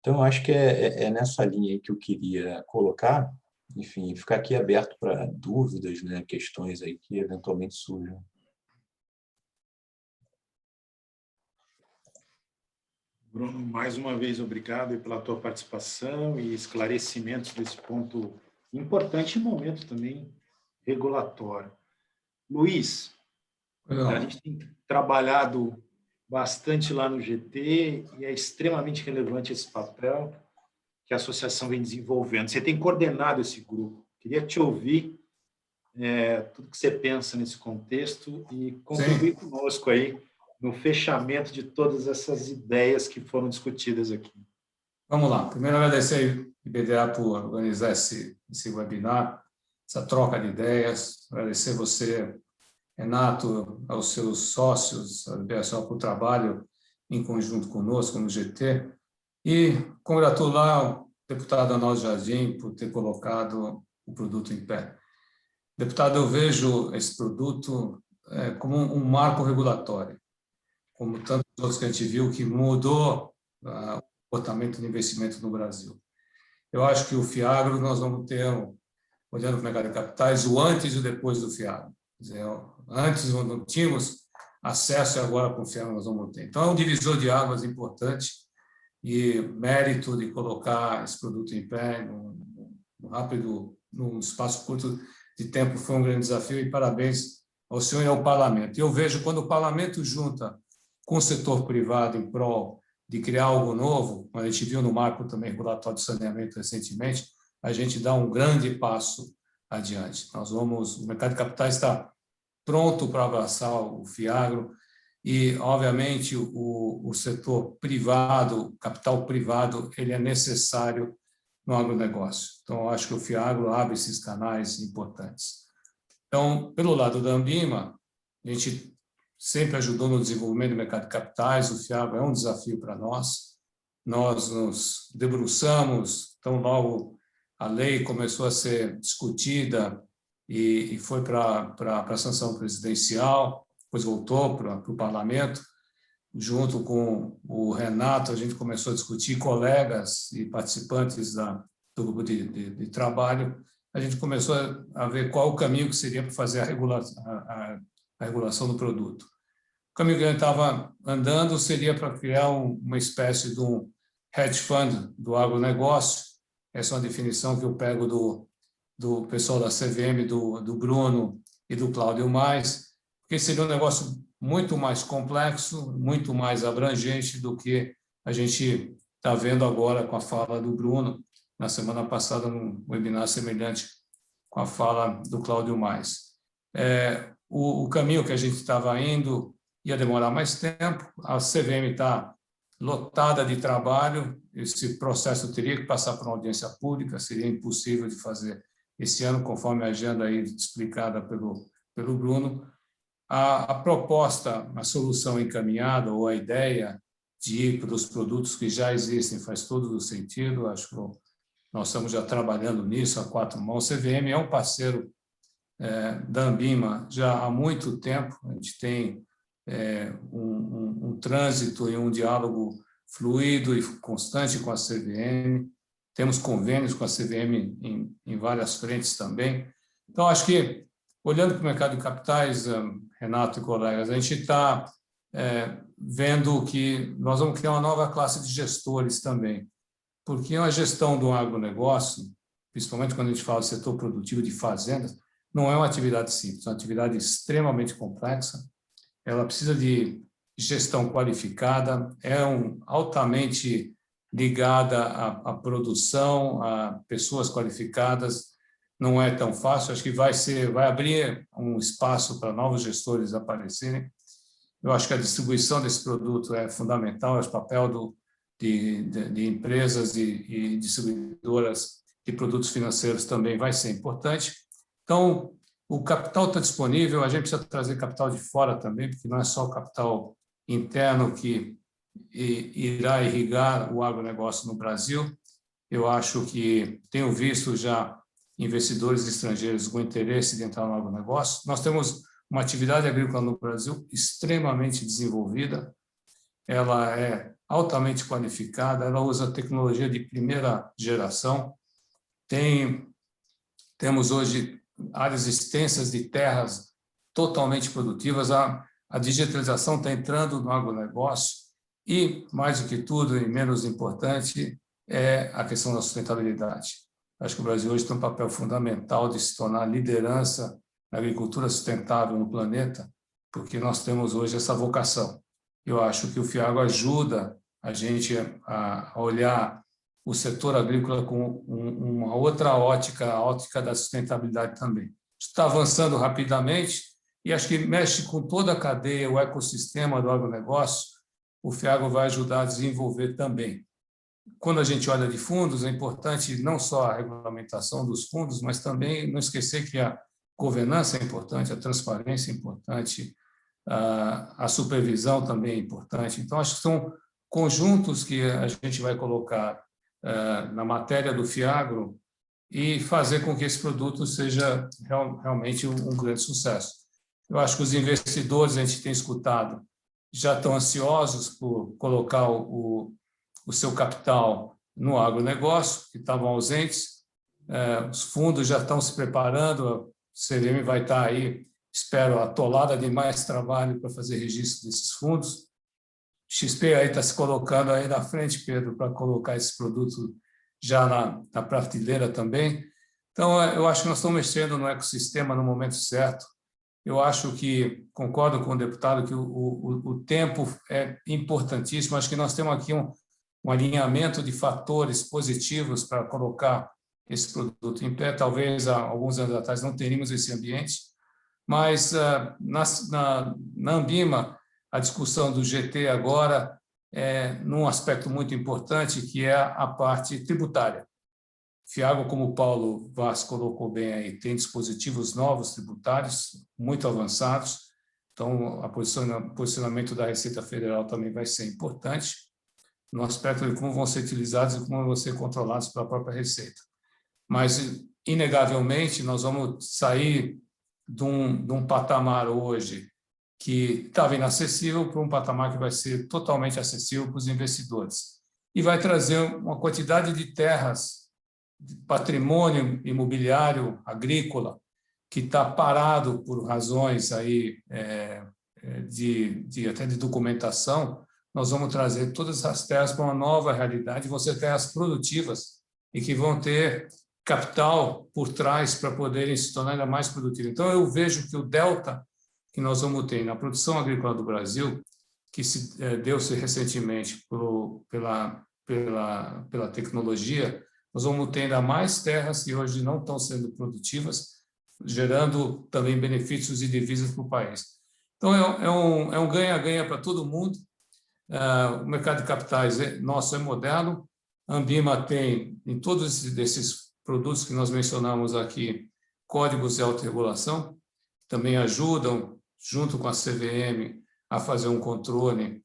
Então, eu acho que é nessa linha aí que eu queria colocar, enfim, ficar aqui aberto para dúvidas, né, questões aí que eventualmente surjam. Bruno, mais uma vez, obrigado pela tua participação e esclarecimentos desse ponto importante e momento também regulatório. Luiz, a gente tem trabalhado bastante lá no GT e é extremamente relevante esse papel que a associação vem desenvolvendo. Você tem coordenado esse grupo. Queria te ouvir tudo que você pensa nesse contexto e contribuir conosco aí no fechamento de todas essas ideias que foram discutidas aqui. Vamos lá. Primeiro, agradecer ao IBDA por organizar esse webinar, essa troca de ideias. Agradecer você, Renato, aos seus sócios, a IBSO, por o trabalho em conjunto conosco no GT. E congratular o deputado Arnaldo Jardim por ter colocado o produto em pé. Deputado, eu vejo esse produto como um marco regulatório, como tantos outros que a gente viu, que mudou o comportamento de investimento no Brasil. Eu acho que o FIAGRO, nós vamos ter, olhando para o mercado de capitais, o antes e o depois do FIAGRO. Quer dizer, antes não tínhamos acesso e agora com o FIAGRO nós vamos ter. Então, é um divisor de águas importante e mérito de colocar esse produto em pé num espaço curto de tempo foi um grande desafio e parabéns ao senhor e ao parlamento. E eu vejo quando o parlamento junta com o setor privado em prol de criar algo novo, como a gente viu no marco também regulatório de saneamento recentemente, a gente dá um grande passo adiante. O mercado de capitais está pronto para abraçar o FIAGRO e, obviamente, o setor privado, o capital privado, ele é necessário no agronegócio. Então, eu acho que o FIAGRO abre esses canais importantes. Então, pelo lado da Ambima, a gente sempre ajudou no desenvolvimento do mercado de capitais, o FIAGRO é um desafio para nós. Nós nos debruçamos, então logo a lei começou a ser discutida e foi para a sanção presidencial, depois voltou para o parlamento, junto com o Renato, a gente começou a discutir, colegas e participantes do grupo de trabalho, a gente começou a ver qual o caminho que seria para fazer a regulação do produto. O caminho que a gente estava andando seria para criar uma espécie de um hedge fund do agronegócio. Essa é uma definição que eu pego do pessoal da CVM, do Bruno e do Cláudio Mais, porque seria um negócio muito mais complexo, muito mais abrangente do que a gente está vendo agora com a fala do Bruno, na semana passada, num webinar semelhante com a fala do Cláudio Mais. O caminho que a gente estava indo ia demorar mais tempo, a CVM está lotada de trabalho, esse processo teria que passar por uma audiência pública, seria impossível de fazer esse ano, conforme a agenda aí explicada pelo Bruno. A proposta, a solução encaminhada, ou a ideia de ir para os produtos que já existem faz todo o sentido, acho que nós estamos já trabalhando nisso a 4 mãos. O CVM é um parceiro da Ambima já há muito tempo, a gente tem um trânsito e um diálogo fluido e constante com a CVM, temos convênios com a CVM em várias frentes também. Então, acho que, olhando para o mercado de capitais, Renato e colegas, a gente está vendo que nós vamos criar uma nova classe de gestores também, porque a gestão do agronegócio, principalmente quando a gente fala do setor produtivo de fazendas, não é uma atividade simples, é uma atividade extremamente complexa, ela precisa de gestão qualificada, altamente ligada à produção, a pessoas qualificadas, não é tão fácil, acho que vai abrir um espaço para novos gestores aparecerem. Eu acho que a distribuição desse produto é fundamental, é o papel de empresas e distribuidoras de produtos financeiros também vai ser importante. Então, o capital está disponível, a gente precisa trazer capital de fora também, porque não é só o capital interno que irá irrigar o agronegócio no Brasil. Eu acho que tenho visto já investidores estrangeiros com interesse de entrar no agronegócio. Nós temos uma atividade agrícola no Brasil extremamente desenvolvida, ela é altamente qualificada, ela usa tecnologia de primeira geração, temos hoje áreas extensas de terras totalmente produtivas, a digitalização está entrando no agronegócio e, mais do que tudo, e menos importante, é a questão da sustentabilidade. Acho que o Brasil hoje tem um papel fundamental de se tornar liderança na agricultura sustentável no planeta, porque nós temos hoje essa vocação. Eu acho que o FIAGRO ajuda a gente a olhar o setor agrícola com uma outra ótica, a ótica da sustentabilidade também. Está avançando rapidamente e acho que mexe com toda a cadeia, o ecossistema do agronegócio, o FIAGRO vai ajudar a desenvolver também. Quando a gente olha de fundos, é importante não só a regulamentação dos fundos, mas também não esquecer que a governança é importante, a transparência é importante, a supervisão também é importante. Então, acho que são conjuntos que a gente vai colocar na matéria do FIAGRO e fazer com que esse produto seja realmente um grande sucesso. Eu acho que os investidores, a gente tem escutado, já estão ansiosos por colocar o seu capital no agronegócio, que estavam ausentes. Os fundos já estão se preparando, a CVM vai estar aí, espero, atolada de mais trabalho para fazer registro desses fundos. XP aí está se colocando aí na frente, Pedro, para colocar esse produto já na prateleira também. Então, eu acho que nós estamos mexendo no ecossistema no momento certo. Eu acho que, concordo com o deputado, que o tempo é importantíssimo. Acho que nós temos aqui um alinhamento de fatores positivos para colocar esse produto em pé. Talvez, há alguns anos atrás, não teríamos esse ambiente, mas na Ambima, a discussão do GT agora num aspecto muito importante, que é a parte tributária. Fiago, como o Paulo Vaz colocou bem aí, tem dispositivos novos tributários muito avançados, então o posicionamento da Receita Federal também vai ser importante no aspecto de como vão ser utilizados e como vão ser controlados pela própria Receita. Mas, inegavelmente, nós vamos sair de um patamar hoje que estava inacessível para um patamar que vai ser totalmente acessível para os investidores. E vai trazer uma quantidade de terras, de patrimônio imobiliário, agrícola, que está parado por razões aí, até de documentação. Nós vamos trazer todas essas terras para uma nova realidade, vão ser terras produtivas e que vão ter capital por trás para poderem se tornar ainda mais produtivos. Então, eu vejo que o delta que nós vamos ter na produção agrícola do Brasil, que deu-se recentemente pela tecnologia, nós vamos ter ainda mais terras que hoje não estão sendo produtivas, gerando também benefícios e divisas para o país. Então, é um ganha-ganha para todo mundo. O mercado de capitais nosso é moderno. A Ambima tem, em todos esses produtos que nós mencionamos aqui, códigos de autorregulação, que também ajudam, junto com a CVM, a fazer um controle.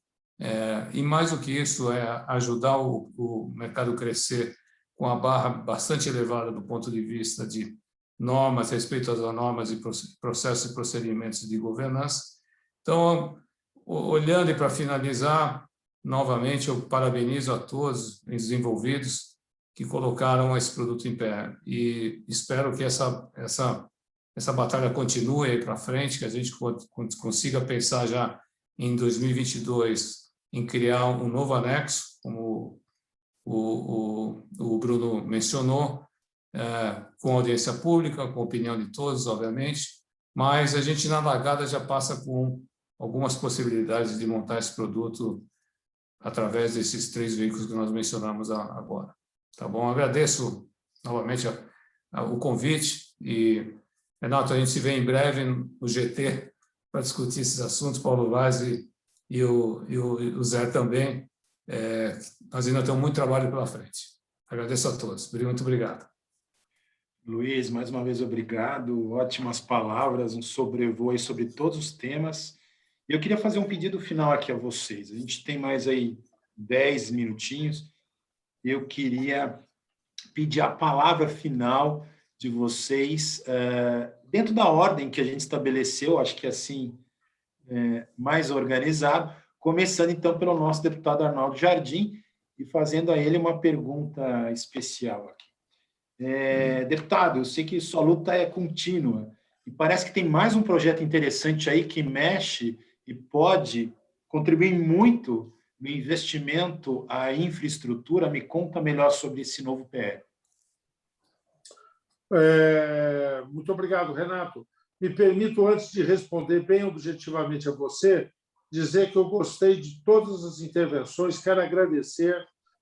E mais do que isso, ajudar o mercado a crescer com a barra bastante elevada do ponto de vista de normas, respeito às normas e processos e procedimentos de governança. Então, olhando e para finalizar, novamente, eu parabenizo a todos os envolvidos que colocaram esse produto em pé e espero que essa batalha continue aí para frente, que a gente consiga pensar já em 2022 em criar um novo anexo, como o Bruno mencionou, com audiência pública, com opinião de todos, obviamente, mas a gente na largada já passa com algumas possibilidades de montar esse produto através desses 3 veículos que nós mencionamos agora. Tá bom? Agradeço novamente o convite e, Renato, a gente se vê em breve no GT para discutir esses assuntos, Paulo Vaz e o Zé também. Nós ainda temos muito trabalho pela frente. Agradeço a todos. Muito obrigado. Luiz, mais uma vez, obrigado. Ótimas palavras, um sobrevoo aí sobre todos os temas. Eu queria fazer um pedido final aqui a vocês. A gente tem mais aí 10 minutinhos. Eu queria pedir a palavra final de vocês, dentro da ordem que a gente estabeleceu, acho que assim, mais organizado, começando então pelo nosso deputado Arnaldo Jardim e fazendo a ele uma pergunta especial aqui. Deputado, eu sei que sua luta é contínua e parece que tem mais um projeto interessante aí que mexe e pode contribuir muito no investimento à infraestrutura. Me conta melhor sobre esse novo PL. Muito obrigado, Renato. Me permito, antes de responder bem objetivamente a você, dizer que eu gostei de todas as intervenções, quero agradecer,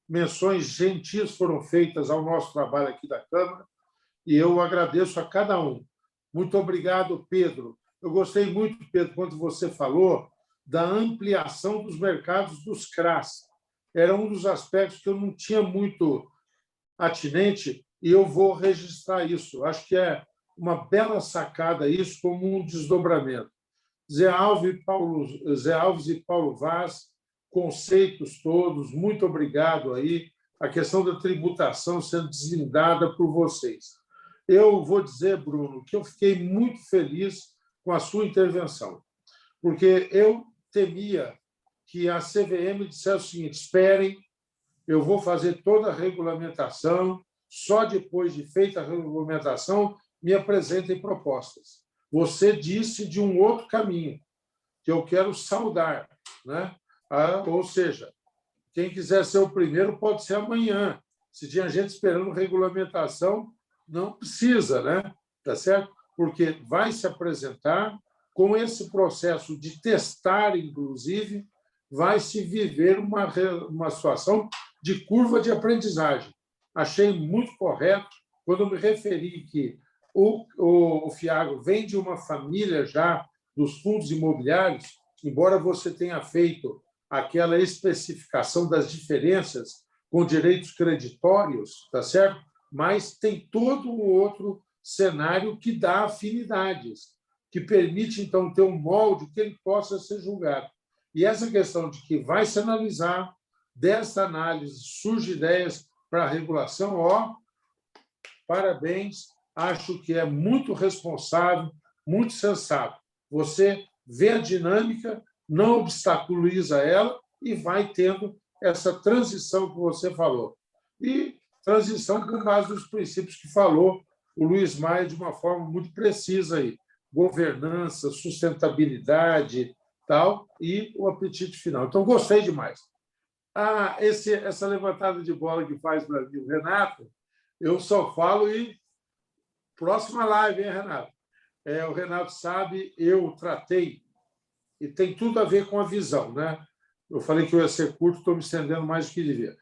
menções gentis foram feitas ao nosso trabalho aqui da Câmara, e eu agradeço a cada um. Muito obrigado, Pedro. Eu gostei muito, Pedro, quando você falou da ampliação dos mercados dos CRAs. Era um dos aspectos que eu não tinha muito atinente, e eu vou registrar isso. Acho que é uma bela sacada isso como um desdobramento. Zé Alves e Paulo Vaz, conceitos todos, muito obrigado aí. A questão da tributação sendo deslindada por vocês. Eu vou dizer, Bruno, que eu fiquei muito feliz com a sua intervenção, porque eu temia que a CVM dissesse o seguinte: esperem, eu vou fazer toda a regulamentação, só depois de feita a regulamentação me apresentem propostas. Você disse de um outro caminho, que eu quero saudar, né? Ou seja, quem quiser ser o primeiro pode ser amanhã. Se tinha gente esperando regulamentação, não precisa, né? Tá certo? Porque vai se apresentar com esse processo de testar, inclusive, vai se viver uma situação de curva de aprendizagem. Achei muito correto quando me referi que o Fiagro vem de uma família já dos fundos imobiliários, embora você tenha feito aquela especificação das diferenças com direitos creditórios, tá certo? Mas tem todo um outro cenário que dá afinidades, que permite, então, ter um molde que ele possa ser julgado. E essa questão de que vai se analisar, dessa análise surgem ideias para a regulação, parabéns, acho que é muito responsável, muito sensato. Você vê a dinâmica, não obstaculiza ela e vai tendo essa transição que você falou. E transição com base nos princípios que falou o Luiz Maia de uma forma muito precisa aí. Governança, sustentabilidade, tal, e o apetite final. Então, gostei demais. Essa levantada de bola que faz para mim o Renato, eu só falo e próxima live, hein, Renato? O Renato sabe, eu tratei, e tem tudo a ver com a visão, né? Eu falei que eu ia ser curto, estou me estendendo mais do que devia.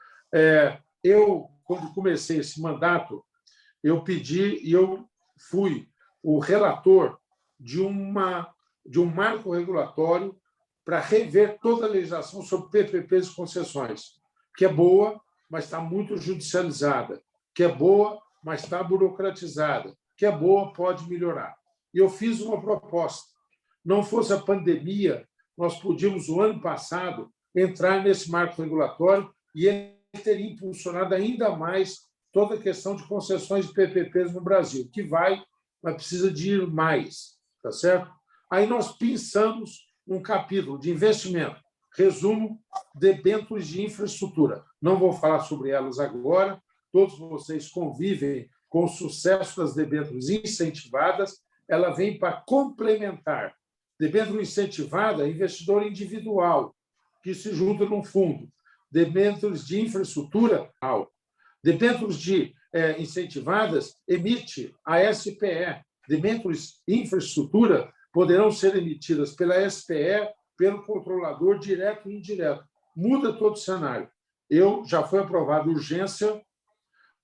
Eu, quando comecei esse mandato, eu pedi e eu fui o relator de um marco regulatório para rever toda a legislação sobre PPPs e concessões, que é boa, mas está muito judicializada, que é boa, mas está burocratizada, que é boa, pode melhorar. E eu fiz uma proposta. Não fosse a pandemia, nós podíamos, o ano passado, entrar nesse marco regulatório e ele teria impulsionado ainda mais toda a questão de concessões de PPPs no Brasil, que vai, mas precisa de ir mais, tá certo? Aí nós pensamos um capítulo de investimento. Resumo, debêntures de infraestrutura. Não vou falar sobre elas agora, todos vocês convivem com o sucesso das debêntures incentivadas, ela vem para complementar. Debênture incentivada, investidor individual, que se junta num fundo. Debêntures de infraestrutura, debêntures incentivadas, emite a SPE. Debêntures infraestrutura poderão ser emitidas pela SPE, pelo controlador direto e indireto. Muda todo o cenário. Já foi aprovado urgência.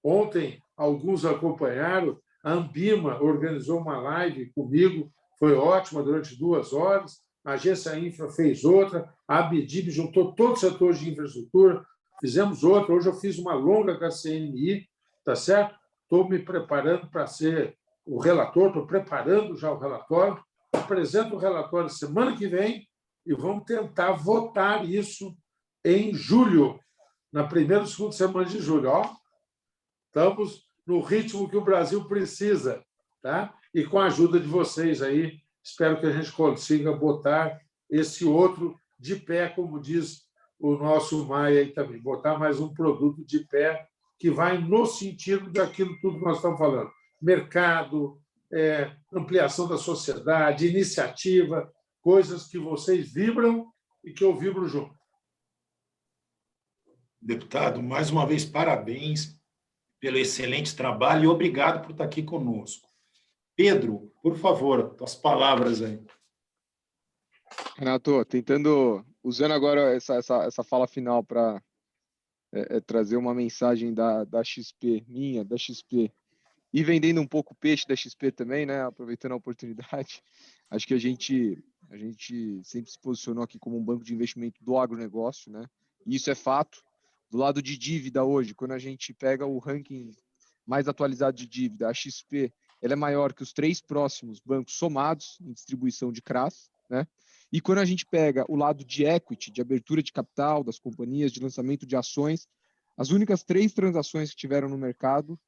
Ontem, alguns acompanharam. A Ambima organizou uma live comigo, foi ótima, durante 2 horas. A Agência Infra fez outra. A ABDIB juntou todos os setores de infraestrutura. Fizemos outra. Hoje eu fiz uma longa com a CNI, tá certo? Estou me preparando para ser o relator, estou preparando já o relatório. Apresento o relatório semana que vem e vamos tentar votar isso em julho, na primeira ou segunda semana de julho. Estamos no ritmo que o Brasil precisa, tá? E com a ajuda de vocês aí, espero que a gente consiga botar esse outro de pé, como diz o nosso Maia aí também, botar mais um produto de pé que vai no sentido daquilo tudo que nós estamos falando. Mercado, ampliação da sociedade, iniciativa, coisas que vocês vibram e que eu vibro junto. Deputado, mais uma vez, parabéns pelo excelente trabalho e obrigado por estar aqui conosco. Pedro, por favor, as palavras aí. Renato, usando agora essa fala final para trazer uma mensagem da XP, da XP, e vendendo um pouco o peixe da XP também, né? Aproveitando a oportunidade. Acho que a gente sempre se posicionou aqui como um banco de investimento do agronegócio, né? E isso é fato. Do lado de dívida hoje, quando a gente pega o ranking mais atualizado de dívida, a XP ela é maior que os 3 próximos bancos somados em distribuição de CRAs, né? E quando a gente pega o lado de equity, de abertura de capital das companhias, de lançamento de ações, as únicas 3 transações que tiveram no mercado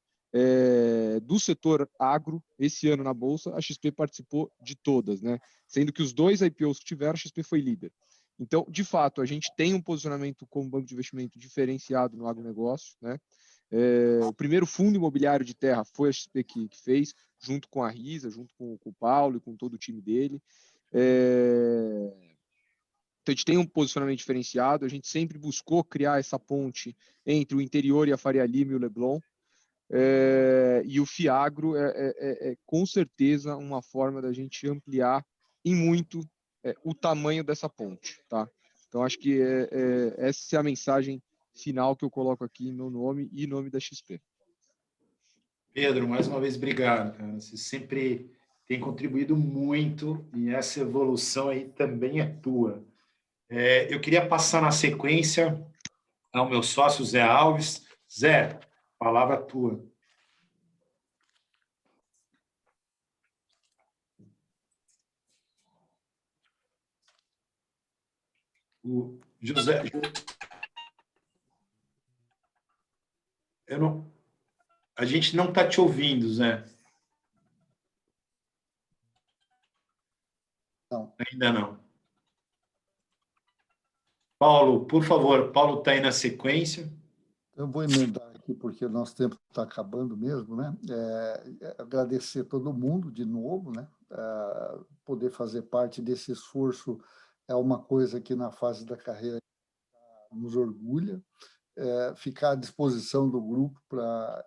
do setor agro, esse ano na Bolsa, a XP participou de todas, né? Sendo que os 2 IPOs que tiveram, a XP foi líder. Então, de fato, a gente tem um posicionamento como banco de investimento diferenciado no agronegócio, né? O primeiro fundo imobiliário de terra foi a XP que fez, junto com a Risa, junto com o Paulo e com todo o time dele. Então, a gente tem um posicionamento diferenciado, a gente sempre buscou criar essa ponte entre o interior e a Faria Lima e o Leblon, e o FIAGRO é com certeza uma forma da gente ampliar em muito o tamanho dessa ponte, tá? Então, acho que essa é a mensagem final que eu coloco aqui no nome e nome da XP. Pedro, mais uma vez, obrigado, cara. Você sempre tem contribuído muito e essa evolução aí também é tua. Eu queria passar na sequência ao meu sócio, Zé Alves. Zé, palavra tua. O José... A gente não está te ouvindo, Zé. Não. Ainda não. Paulo, por favor, Paulo está aí na sequência. Eu vou emendar aqui, porque o nosso tempo está acabando mesmo, né? Agradecer todo mundo de novo, né? Poder fazer parte desse esforço é uma coisa que na fase da carreira nos orgulha. Ficar à disposição do grupo para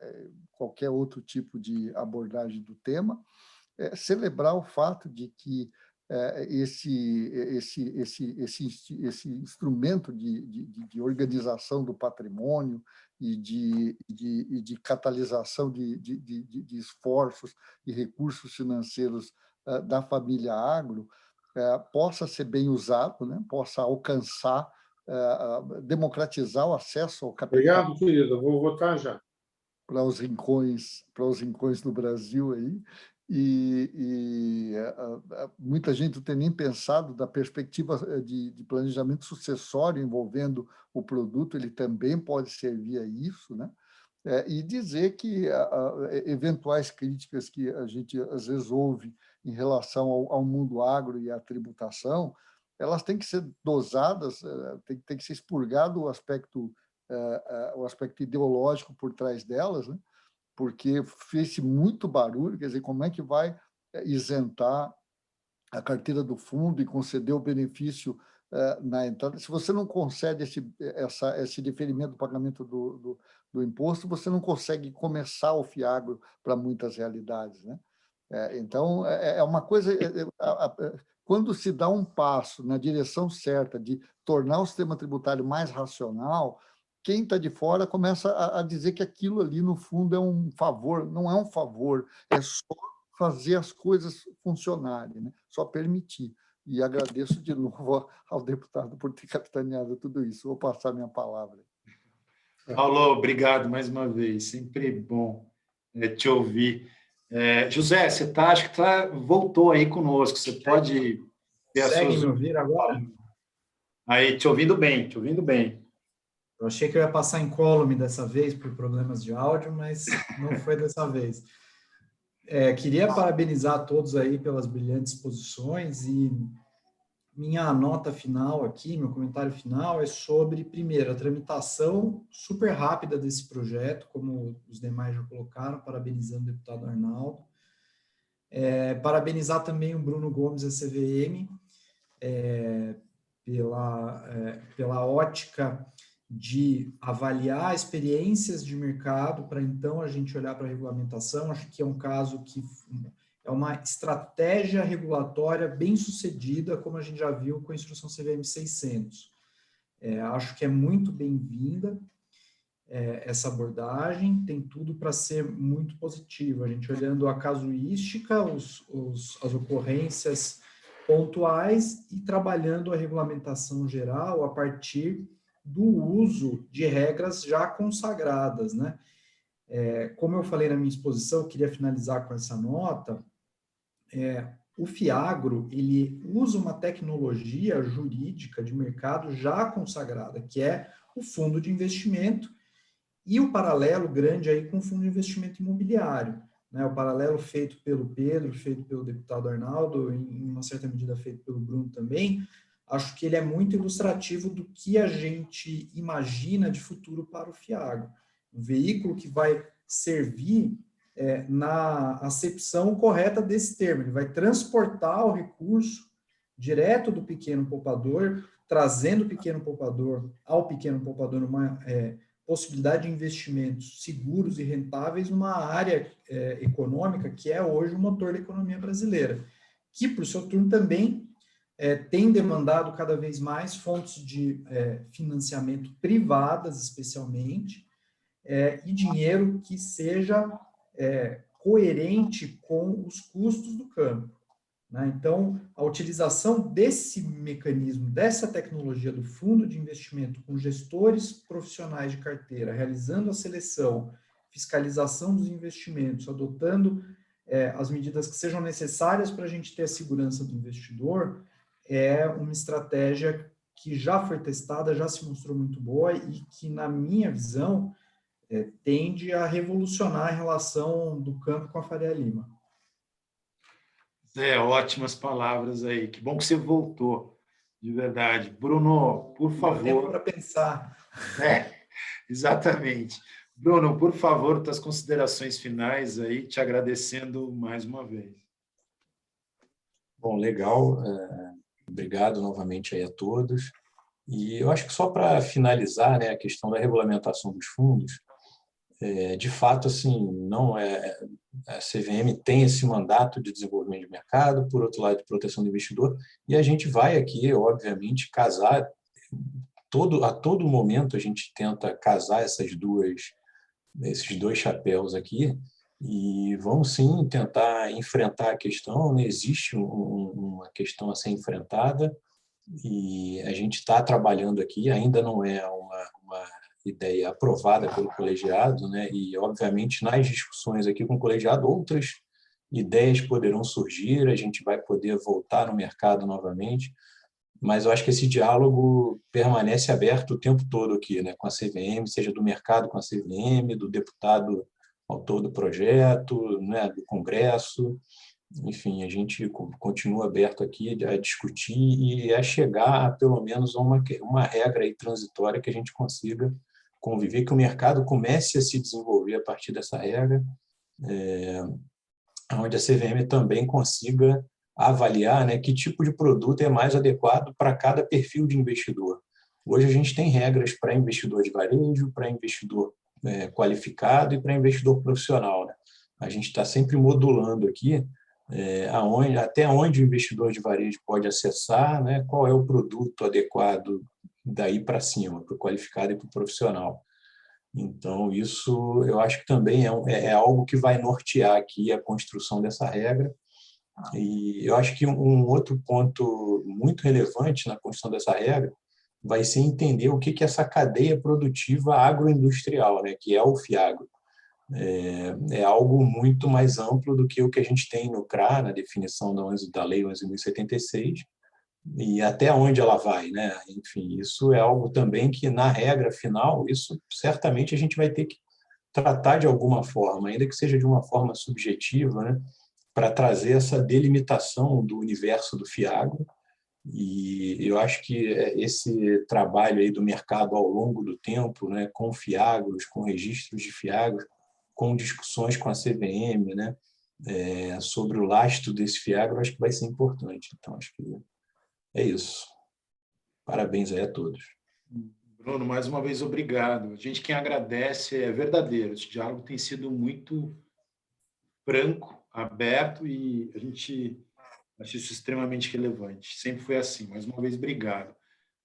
qualquer outro tipo de abordagem do tema. Celebrar o fato de que esse instrumento de organização do patrimônio e de catalisação de esforços e recursos financeiros da família agro possa ser bem usado, né? Possa alcançar, democratizar o acesso ao capital. Obrigado, querido. Eu vou votar já. Para os rincões do Brasil aí. Muita gente não tem nem pensado da perspectiva de planejamento sucessório envolvendo o produto, ele também pode servir a isso, né? E dizer que eventuais críticas que a gente às vezes ouve em relação ao mundo agro e à tributação, elas têm que ser dosadas, tem que ser expurgado o aspecto ideológico por trás delas, né? Porque fez muito barulho, quer dizer, como é que vai isentar a carteira do fundo e conceder o benefício na entrada? Se você não concede esse diferimento do pagamento do imposto, você não consegue começar o FIAGRO para muitas realidades, né? Então, é uma coisa... Quando se dá um passo na direção certa de tornar o sistema tributário mais racional, quem está de fora começa a dizer que aquilo ali, no fundo, é um favor. Não é um favor, é só fazer as coisas funcionarem, né? Só permitir. E agradeço de novo ao deputado por ter capitaneado tudo isso. Vou passar minha palavra. Paulo, obrigado mais uma vez. Sempre bom te ouvir. José, você acho que voltou aí conosco. Você pode ter as suas... Consegue me ouvir agora? Aí, te ouvindo bem, te ouvindo bem. Eu achei que eu ia passar incólume dessa vez por problemas de áudio, mas não foi dessa vez. Queria parabenizar a todos aí pelas brilhantes exposições e minha nota final aqui, meu comentário final é sobre, primeiro, a tramitação super rápida desse projeto, como os demais já colocaram, parabenizando o deputado Arnaldo. Parabenizar também o Bruno Gomes, da CVM, pela ótica de avaliar experiências de mercado para então a gente olhar para a regulamentação. Acho que é um caso que é uma estratégia regulatória bem sucedida, como a gente já viu com a instrução CVM 600. Acho que é muito bem-vinda essa abordagem, tem tudo para ser muito positivo. A gente olhando a casuística, as ocorrências pontuais e trabalhando a regulamentação geral a partir do uso de regras já consagradas, né? Como eu falei na minha exposição, eu queria finalizar com essa nota, o FIAGRO, ele usa uma tecnologia jurídica de mercado já consagrada, que é o fundo de investimento, e o paralelo grande aí com o fundo de investimento imobiliário, né? O paralelo feito pelo Pedro, feito pelo deputado Arnaldo, em uma certa medida feito pelo Bruno também, acho que ele é muito ilustrativo do que a gente imagina de futuro para o FIAGRO. Um veículo que vai servir na acepção correta desse termo. Ele vai transportar o recurso direto do pequeno poupador, trazendo o pequeno poupador ao pequeno poupador uma possibilidade de investimentos seguros e rentáveis numa área econômica que é hoje o motor da economia brasileira, que, por seu turno, também tem demandado cada vez mais fontes de financiamento privadas, especialmente, e dinheiro que seja coerente com os custos do campo, né? Então, a utilização desse mecanismo, dessa tecnologia do fundo de investimento com gestores profissionais de carteira, realizando a seleção, fiscalização dos investimentos, adotando as medidas que sejam necessárias para a gente ter a segurança do investidor, é uma estratégia que já foi testada, já se mostrou muito boa e que, na minha visão, tende a revolucionar a relação do campo com a Faria Lima. Ótimas palavras aí. Que bom que você voltou, de verdade. Bruno, por favor. Tempo para pensar. Exatamente. Bruno, por favor, tuas considerações finais aí, te agradecendo mais uma vez. Bom, legal. Obrigado novamente aí a todos. E eu acho que só para finalizar, né, a questão da regulamentação dos fundos, de fato, assim, não a CVM tem esse mandato de desenvolvimento de mercado, por outro lado, de proteção do investidor, e a gente vai aqui, obviamente, casar, a todo momento a gente tenta casar esses dois chapéus aqui, e vamos sim tentar enfrentar a questão, né? Existe uma questão a ser enfrentada, e a gente está trabalhando aqui, ainda não é uma ideia aprovada pelo colegiado, né? E, obviamente, nas discussões aqui com o colegiado, outras ideias poderão surgir, a gente vai poder voltar no mercado novamente, mas eu acho que esse diálogo permanece aberto o tempo todo aqui, né? Com a CVM, seja do mercado com a CVM, do deputado autor do projeto, né? Do Congresso, enfim, a gente continua aberto aqui a discutir e a chegar a, pelo menos, uma regra aí transitória que a gente consiga conviver, que o mercado comece a se desenvolver a partir dessa regra, onde a CVM também consiga avaliar, né, que tipo de produto é mais adequado para cada perfil de investidor. Hoje a gente tem regras para investidor de varejo, para investidor qualificado e para investidor profissional, né? A gente está sempre modulando aqui até onde o investidor de varejo pode acessar, né, qual é o produto adequado daí para cima, para o qualificado e para o profissional. Então, isso eu acho que também é algo que vai nortear aqui a construção dessa regra. E eu acho que um outro ponto muito relevante na construção dessa regra vai ser entender o que é essa cadeia produtiva agroindustrial, né, que é o FIAGRO. É algo muito mais amplo do que o que a gente tem no CRA, na definição da Lei 11.076, e até onde ela vai, né? Enfim, isso é algo também que, na regra final, isso certamente a gente vai ter que tratar de alguma forma, ainda que seja de uma forma subjetiva, né? Para trazer essa delimitação do universo do FIAGRO. E eu acho que esse trabalho aí do mercado ao longo do tempo, né? Com FIAGROs, com registros de FIAGROs, com discussões com a CVM, né? Sobre o lastro desse FIAGRO, acho que vai ser importante. Então, acho que é isso. Parabéns aí a todos. Bruno, mais uma vez, obrigado. A gente quem agradece, é verdadeiro. Esse diálogo tem sido muito franco, aberto, e a gente acha isso extremamente relevante. Sempre foi assim. Mais uma vez, obrigado.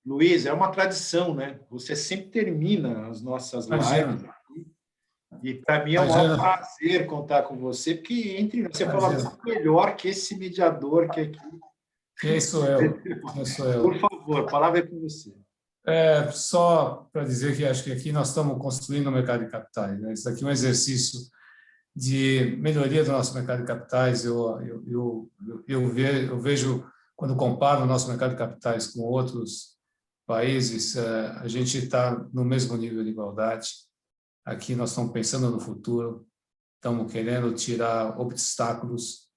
Luiz, é uma tradição, né? Você sempre termina as nossas lives aqui, e para mim é um maior prazer contar com você, porque entre nós, você fala muito melhor que esse mediador que aqui. Quem sou eu? Por favor, a palavra é com você. Só para dizer que acho que aqui nós estamos construindo o mercado de capitais, né? Isso aqui é um exercício de melhoria do nosso mercado de capitais. Eu vejo, quando comparo o nosso mercado de capitais com outros países, a gente está no mesmo nível de igualdade. Aqui nós estamos pensando no futuro, estamos querendo tirar obstáculos,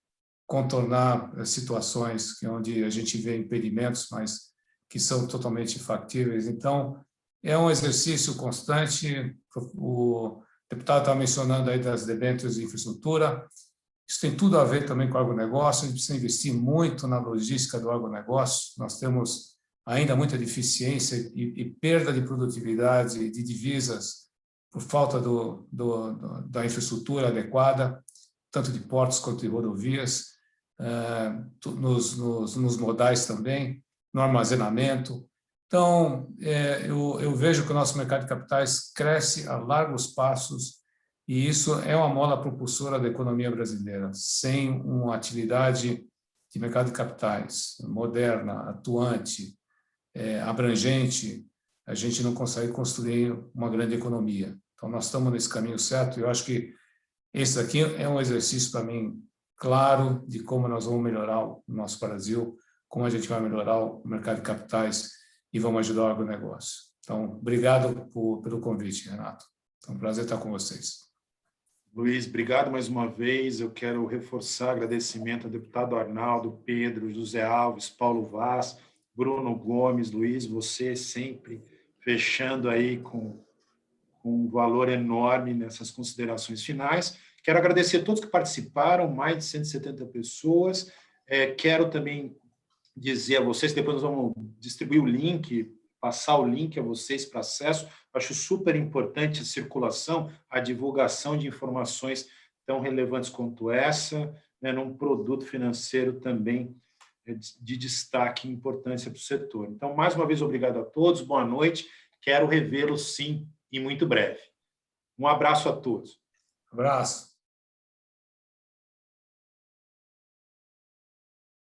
contornar situações onde a gente vê impedimentos, mas que são totalmente factíveis. Então, é um exercício constante. O deputado está mencionando aí das debêntures de infraestrutura. Isso tem tudo a ver também com o agronegócio. A gente precisa investir muito na logística do agronegócio. Nós temos ainda muita deficiência e perda de produtividade e de divisas por falta da infraestrutura adequada, tanto de portos quanto de rodovias, nos modais também, no armazenamento. Então, eu vejo que o nosso mercado de capitais cresce a largos passos E isso é uma mola propulsora da economia brasileira. Sem uma atividade de mercado de capitais moderna, atuante, abrangente, a gente não consegue construir uma grande economia. Então, nós estamos nesse caminho certo, e eu acho que esse aqui é um exercício, para mim, claro de como nós vamos melhorar o nosso Brasil, como a gente vai melhorar o mercado de capitais e vamos ajudar o agronegócio. Então, obrigado pelo convite, Renato. É um prazer estar com vocês. Luiz, obrigado mais uma vez. Eu quero reforçar agradecimento ao deputado Arnaldo, Pedro, José Alves, Paulo Vaz, Bruno Gomes, Luiz, você sempre fechando aí com um valor enorme nessas considerações finais. Quero agradecer a todos que participaram, mais de 170 pessoas. Quero também dizer a vocês, depois nós vamos distribuir o link, passar o link a vocês para acesso. Acho super importante a circulação, a divulgação de informações tão relevantes quanto essa, né, num produto financeiro também de destaque e importância para o setor. Então, mais uma vez, obrigado a todos, boa noite. Quero revê-los, sim, e muito breve. Um abraço a todos. Abraço.